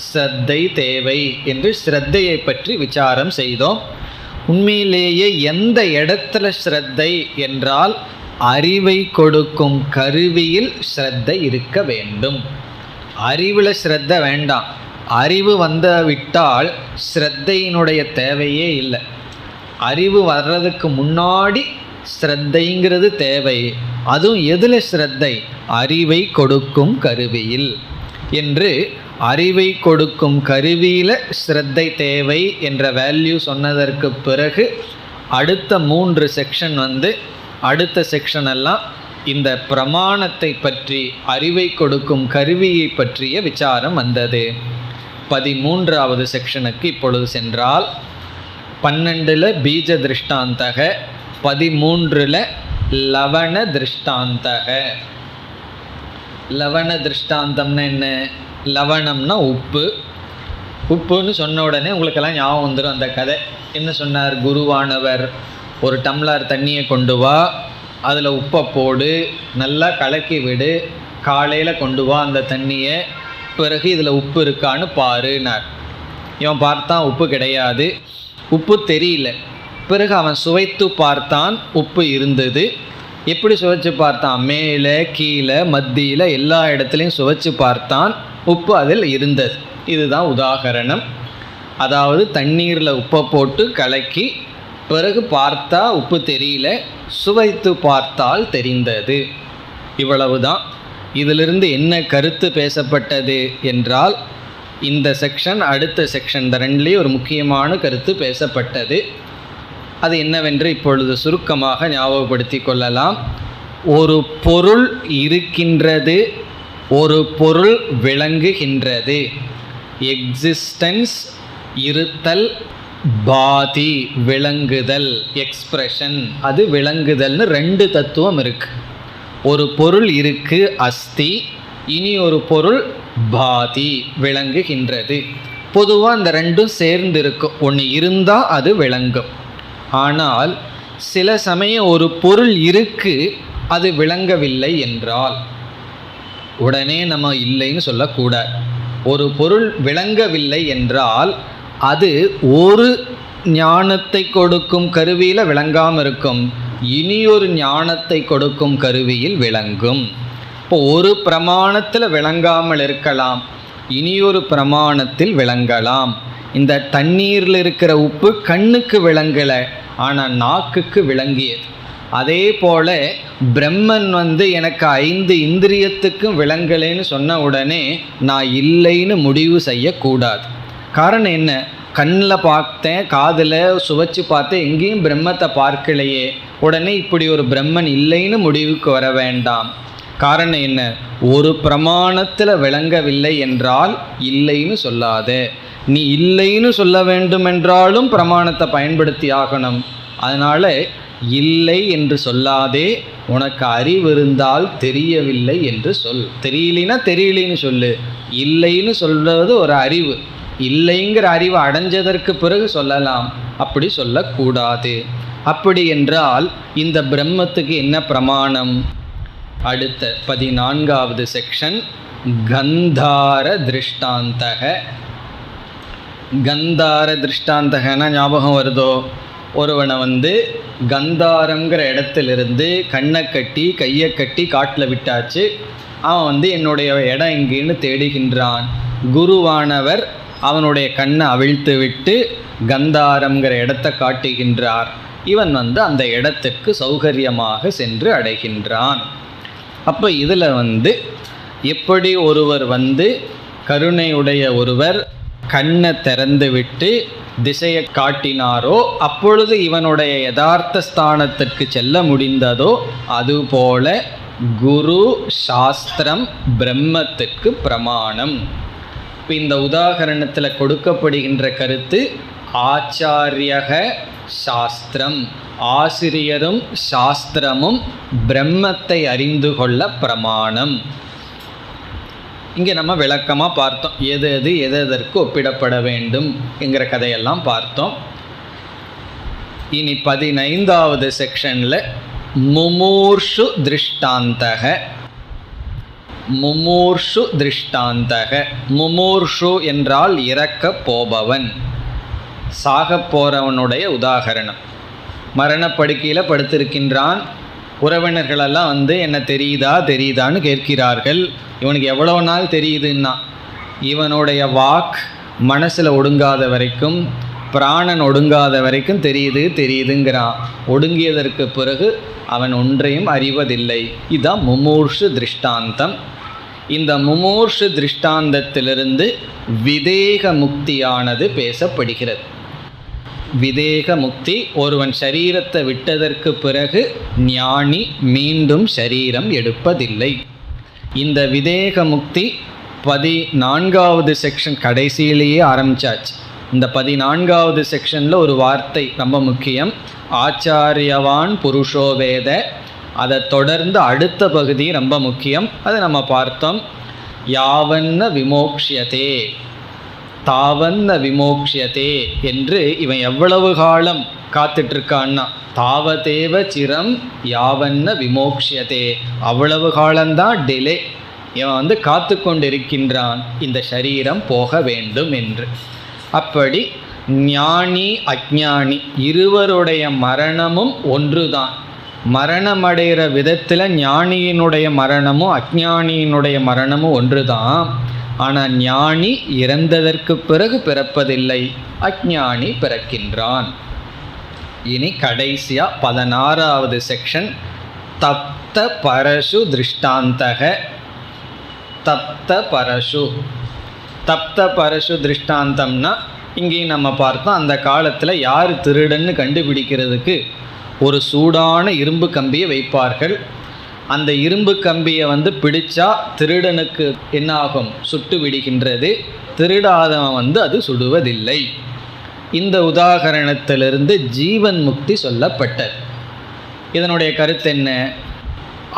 ஸ்ரத்தை தேவை என்று ஸ்ரத்தையை பற்றி விசாரம் செய்தோம். உண்மையிலேயே எந்த இடத்துல ஸ்ரத்தை என்றால், அறிவை கொடுக்கும் கருவியில் ஸ்ரத்தை இருக்க வேண்டும். அறிவில் ஸ்ரத்தை வேண்டாம். அறிவு விட்டால் ஸ்ரத்தையினுடைய தேவையே இல்லை. அறிவு வர்றதுக்கு முன்னாடி ஸ்ரத்தைங்கிறது தேவை. அதுவும் எதில் ஸ்ரத்தை? அறிவை கொடுக்கும் கருவியில் என்று அறிவை கொடுக்கும் கருவியில் ஸ்ரத்தை தேவை என்ற வேல்யூ சொன்னதற்கு பிறகு அடுத்த 3 செக்ஷன் அடுத்த செக்ஷன் எல்லாம் இந்த பிரமாணத்தை பற்றி, அறிவை கொடுக்கும் கருவியை பற்றிய விசாரம் வந்தது. 13வது செக்ஷனுக்கு இப்பொழுது சென்றால் 12ல் பீஜ திருஷ்டாந்தக, 13ல் லவண திருஷ்டாந்தக. லவண திருஷ்டாந்தம்னா என்ன? லவணம்னா உப்பு. உப்புன்னு சொன்ன உடனே உங்களுக்கெல்லாம் ஞாபகம் வந்துடும் அந்த கதை. என்ன சொன்னார் குருவானவர்? ஒரு டம்ளர் தண்ணியை கொண்டு வா, அதில் உப்பை போடு, நல்லா கலக்கி விடு, காலையில் கொண்டு வா அந்த தண்ணியை, பிறகு இதில் உப்பு இருக்கான்னு பாருனார். இவன் பார்த்தான், உப்பு கிடையாது, உப்பு தெரியல. பிறகு அவன் சுவைத்து பார்த்தான், உப்பு இருந்தது. எப்படி சுவைச்சு பார்த்தான்? மேலே கீழே மத்தியில் எல்லா இடத்துலையும் சுவைச்சு பார்த்தான், உப்பு அதில் இருந்தது. இதுதான் உதாகரணம். அதாவது தண்ணீரில் உப்பை போட்டு கலக்கி பிறகு பார்த்தா உப்பு தெரியல, சுவைத்து பார்த்தால் தெரிந்தது. இவ்வளவுதான். இதிலிருந்து என்ன கருத்து பேசப்பட்டது என்றால், இந்த செக்ஷன் அடுத்த செக்ஷன் இந்த 2லேயும் ஒரு முக்கியமான கருத்து பேசப்பட்டது. அது என்னவென்று இப்பொழுது சுருக்கமாக ஞாபகப்படுத்தி கொள்ளலாம். ஒரு பொருள் இருக்கின்றது, ஒரு பொருள் விளங்குகின்றது. எக்ஸிஸ்டன்ஸ் இருத்தல், பாதி விளங்குதல், எக்ஸ்பிரஷன் அது விளங்குதல்னு 2 தத்துவம் இருக்கு. ஒரு பொருள் இருக்கு அஸ்தி, இனி ஒரு பொருள் பாதி விளங்குகின்றது. பொதுவாக இந்த 2ம் சேர்ந்து இருக்கும். ஒன்று இருந்தால் அது விளங்கும். ஆனால் சில சமயம் ஒரு பொருள் இருக்கு அது விளங்கவில்லை என்றால் உடனே நம்ம இல்லைன்னு சொல்லக்கூடாது. ஒரு பொருள் விளங்கவில்லை என்றால் அது ஒரு ஞானத்தை கொடுக்கும் கருவியில் விளங்காமல் இருக்கும், இனியொரு ஞானத்தை கொடுக்கும் கருவியில் விளங்கும். இப்போ ஒரு பிரமாணத்தில் விளங்காமல் இருக்கலாம், இனியொரு பிரமாணத்தில் விளங்கலாம். இந்த தண்ணீரில் இருக்கிற உப்பு கண்ணுக்கு விளங்கலை, ஆனால் நாக்குக்கு விளங்கியது. அதே போல பிரம்மன் எனக்கு 5 இந்திரியத்துக்கும் விளங்கலைன்னு சொன்ன உடனே நான் இல்லைன்னு முடிவு செய்யக்கூடாது. காரணம் என்ன? கண்ணில் பார்த்தேன், காதில் சுவைச்சு பார்த்தேன், எங்கேயும் பிரம்மத்தை பார்க்கலையே, உடனே இப்படி ஒரு பிரம்மன் இல்லைன்னு முடிவுக்கு வர வேண்டாம். காரணம் என்ன? ஒரு பிரமாணத்தில் விளங்கவில்லை என்றால் இல்லைன்னு சொல்லாதே. நீ இல்லைன்னு சொல்ல வேண்டுமென்றாலும் பிரமாணத்தை பயன்படுத்தி ஆகணும். அதனால் இல்லை என்று சொல்லாதே. உனக்கு அறிவு இருந்தால் தெரியவில்லை என்று சொல். தெரியலினா தெரியலின்னு சொல்லு. இல்லைன்னு சொல்வது ஒரு அறிவு. இல்லைங்கிற அறிவு அடைஞ்சதற்கு பிறகு சொல்லலாம், அப்படி சொல்லக்கூடாது. அப்படி என்றால் இந்த பிரம்மத்துக்கு என்ன பிரமாணம்? அடுத்த 14வது செக்ஷன் கந்தார திருஷ்டாந்தக. கந்தார திருஷ்டாந்தகனா ஞாபகம் வருதோ? ஒருவனை கந்தாரங்கிற இடத்திலிருந்து கண்ணை கட்டி கையை கட்டி காட்டில் விட்டாச்சு. அவன் என்னுடைய இடம் எங்கேன்னு தேடுகின்றான். குருவானவர் அவனுடைய கண்ணை அவிழ்த்து விட்டு கந்தாரங்கிற இடத்தை காட்டுகின்றார். இவன் அந்த இடத்துக்கு சௌகரியமாக சென்று அடைகின்றான். அப்போ இதில் எப்படி ஒருவர் கருணையுடைய ஒருவர் கண்ணை திறந்து விட்டு திசையை காட்டினாரோ அப்பொழுது இவனுடைய யதார்த்த ஸ்தானத்திற்கு செல்ல முடிந்ததோ அதுபோல குரு சாஸ்திரம் பிரம்மத்துக்கு பிரமாணம். இப்போ இந்த உதாகரணத்தில் கொடுக்கப்படுகின்ற கருத்து ஆச்சாரியக சாஸ்திரம், ஆசிரியரும் சாஸ்திரமும் பிரம்மத்தை அறிந்து கொள்ள பிரமாணம். இங்கே நம்ம விளக்கமாக பார்த்தோம், எது எதற்கு ஒப்பிடப்பட வேண்டும் என்கிற கதையெல்லாம் பார்த்தோம். இனி 15வது செக்ஷனில் முமூர்ஷு திருஷ்டாந்தக. முமூர்ஷு திருஷ்டாந்தக. முமூர்ஷு என்றால் இறக்க போபவன், சாக போகிறவனுடைய உதாகரணம். மரணப்படுக்கையில் படுத்திருக்கின்றான். உறவினர்களெல்லாம் என்ன தெரியுதான்னு கேட்கிறார்கள். இவனுக்கு எவ்வளோ நாள் தெரியுதுன்னா, இவனுடைய வாக் மனசில் ஒடுங்காத வரைக்கும், பிராணன் ஒடுங்காத வரைக்கும் தெரியுதுங்கிறான். ஒடுங்கியதற்கு பிறகு அவன் ஒன்றையும் அறிவதில்லை. இதுதான் முமூர்ஷு திருஷ்டாந்தம். இந்த முமூர்ஷு திருஷ்டாந்தத்திலிருந்து விதேக முக்தியானது பேசப்படுகிறது. விதேக முக்தி, ஒருவன் சரீரத்தை விட்டதற்கு பிறகு ஞானி மீண்டும் சரீரம் எடுப்பதில்லை. இந்த விதேக முக்தி 14வது செக்ஷன் கடைசியிலேயே ஆரம்பிச்சாச்சு. இந்த 14வது செக்ஷனில் ஒரு வார்த்தை ரொம்ப முக்கியம், ஆச்சாரியவான் புருஷோ வேத. அதை தொடர்ந்து அடுத்த பகுதி ரொம்ப முக்கியம், அதை நம்ம பார்த்தோம். யாவன்ன விமோக்ஷியதே தாவன்ன விமோக்ஷியதே என்று இவன் எவ்வளவு காலம் காத்துட்ருக்கான்னா, தாவதேவ சிரம் யாவன்ன விமோக்ஷியதே, அவ்வளவு காலம்தான் டிலே. இவன் காத்து கொண்டிருக்கின்றான் இந்த சரீரம் போக வேண்டும் என்று. அப்படி ஞானி அஞ்ஞானி இருவருடைய மரணமும் ஒன்றுதான். மரணமடைகிற விதத்தில் ஞானியினுடைய மரணமும் அஞ்ஞானியினுடைய மரணமும் ஒன்று தான். ஆனால் ஞானி இறந்ததற்கு பிறகு பிறப்பதில்லை, அஞ்ஞானி பிறக்கின்றான். இனி கடைசியாக 16வது செக்ஷன், தப்த பரசு திருஷ்டாந்தக. தப்த பரசு, தப்த பரசு திருஷ்டாந்தம்னா இங்கேயும் நம்ம பார்த்தோம், அந்த காலத்தில் யார் திருடன்னு கண்டுபிடிக்கிறதுக்கு ஒரு சூடான இரும்பு கம்பியை வைப்பார்கள். அந்த இரும்பு கம்பியை பிடிச்சா திருடனுக்கு என்ன ஆகும்? சுட்டு விடுகின்றது. திருடாதவன் அது சுடுவதில்லை. இந்த உதாகரணத்திலிருந்து ஜீவன் முக்தி சொல்லப்பட்டது. இதனுடைய கருத்து என்ன?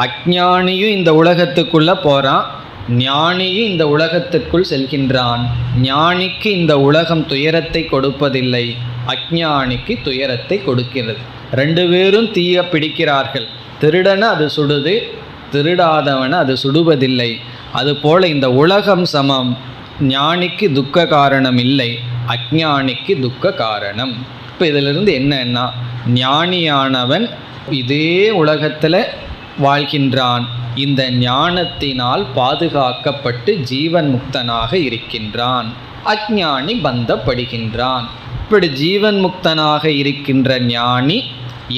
அஞ்ஞானியும் இந்த உலகத்துக்குள்ளே போகிறான், ஞானியும் இந்த உலகத்துக்குள் செல்கின்றான். ஞானிக்கு இந்த உலகம் துயரத்தை கொடுப்பதில்லை, அஞ்ஞானிக்கு துயரத்தை கொடுக்கிறது. ரெண்டு பேரும் தீய பிடிக்கிறார்கள். திருடனை அது சுடுது, திருடாதவனை அது சுடுவதில்லை. அதுபோல் இந்த உலகம் சமம். ஞானிக்கு துக்க காரணம் இல்லை, அஞ்ஞானிக்கு துக்க காரணம். இப்போ இதிலிருந்து என்னன்னா, ஞானியானவன் இதே உலகத்தில் வாழ்கின்றான், இந்த ஞானத்தினால் பாதுகாக்கப்பட்டு ஜீவன் முக்தனாக இருக்கின்றான். அஞ்ஞானி பந்தப்படுகின்றான். இப்படி ஜீவன் முக்தனாக இருக்கின்ற ஞானி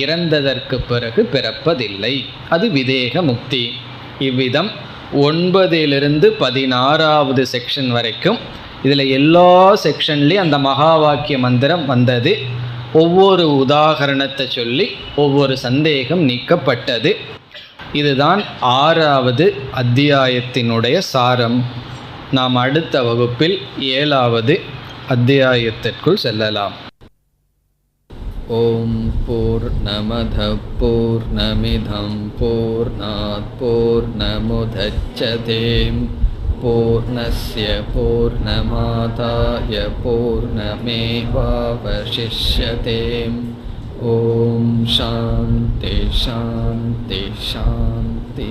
இறந்ததற்கு பிறகு பிறப்பதில்லை, அது விதேக முக்தி. இவ்விதம் 9லிருந்து 16வது செக்ஷன் வரைக்கும், இதில் எல்லா செக்ஷன்லேயும் அந்த மகா வாக்கிய மந்திரம் வந்தது. ஒவ்வொரு உதாகரணத்தை சொல்லி ஒவ்வொரு சந்தேகம் நீக்கப்பட்டது. இதுதான் 6வது அத்தியாயத்தினுடைய சாரம். நாம் அடுத்த வகுப்பில் 7வது அத்தியாயத்திற்குள் செல்லலாம். ஓம் பூர்ணமத பூர்ணமிதம் பூர்ணாத் பூர்ணமுதச்யதே பூர்ணஸ்ய பூர்ணமாதாய பூர்ணமேவாவசிஷ்யதே. ஓம் சாந்தி சாந்தி சாந்தி.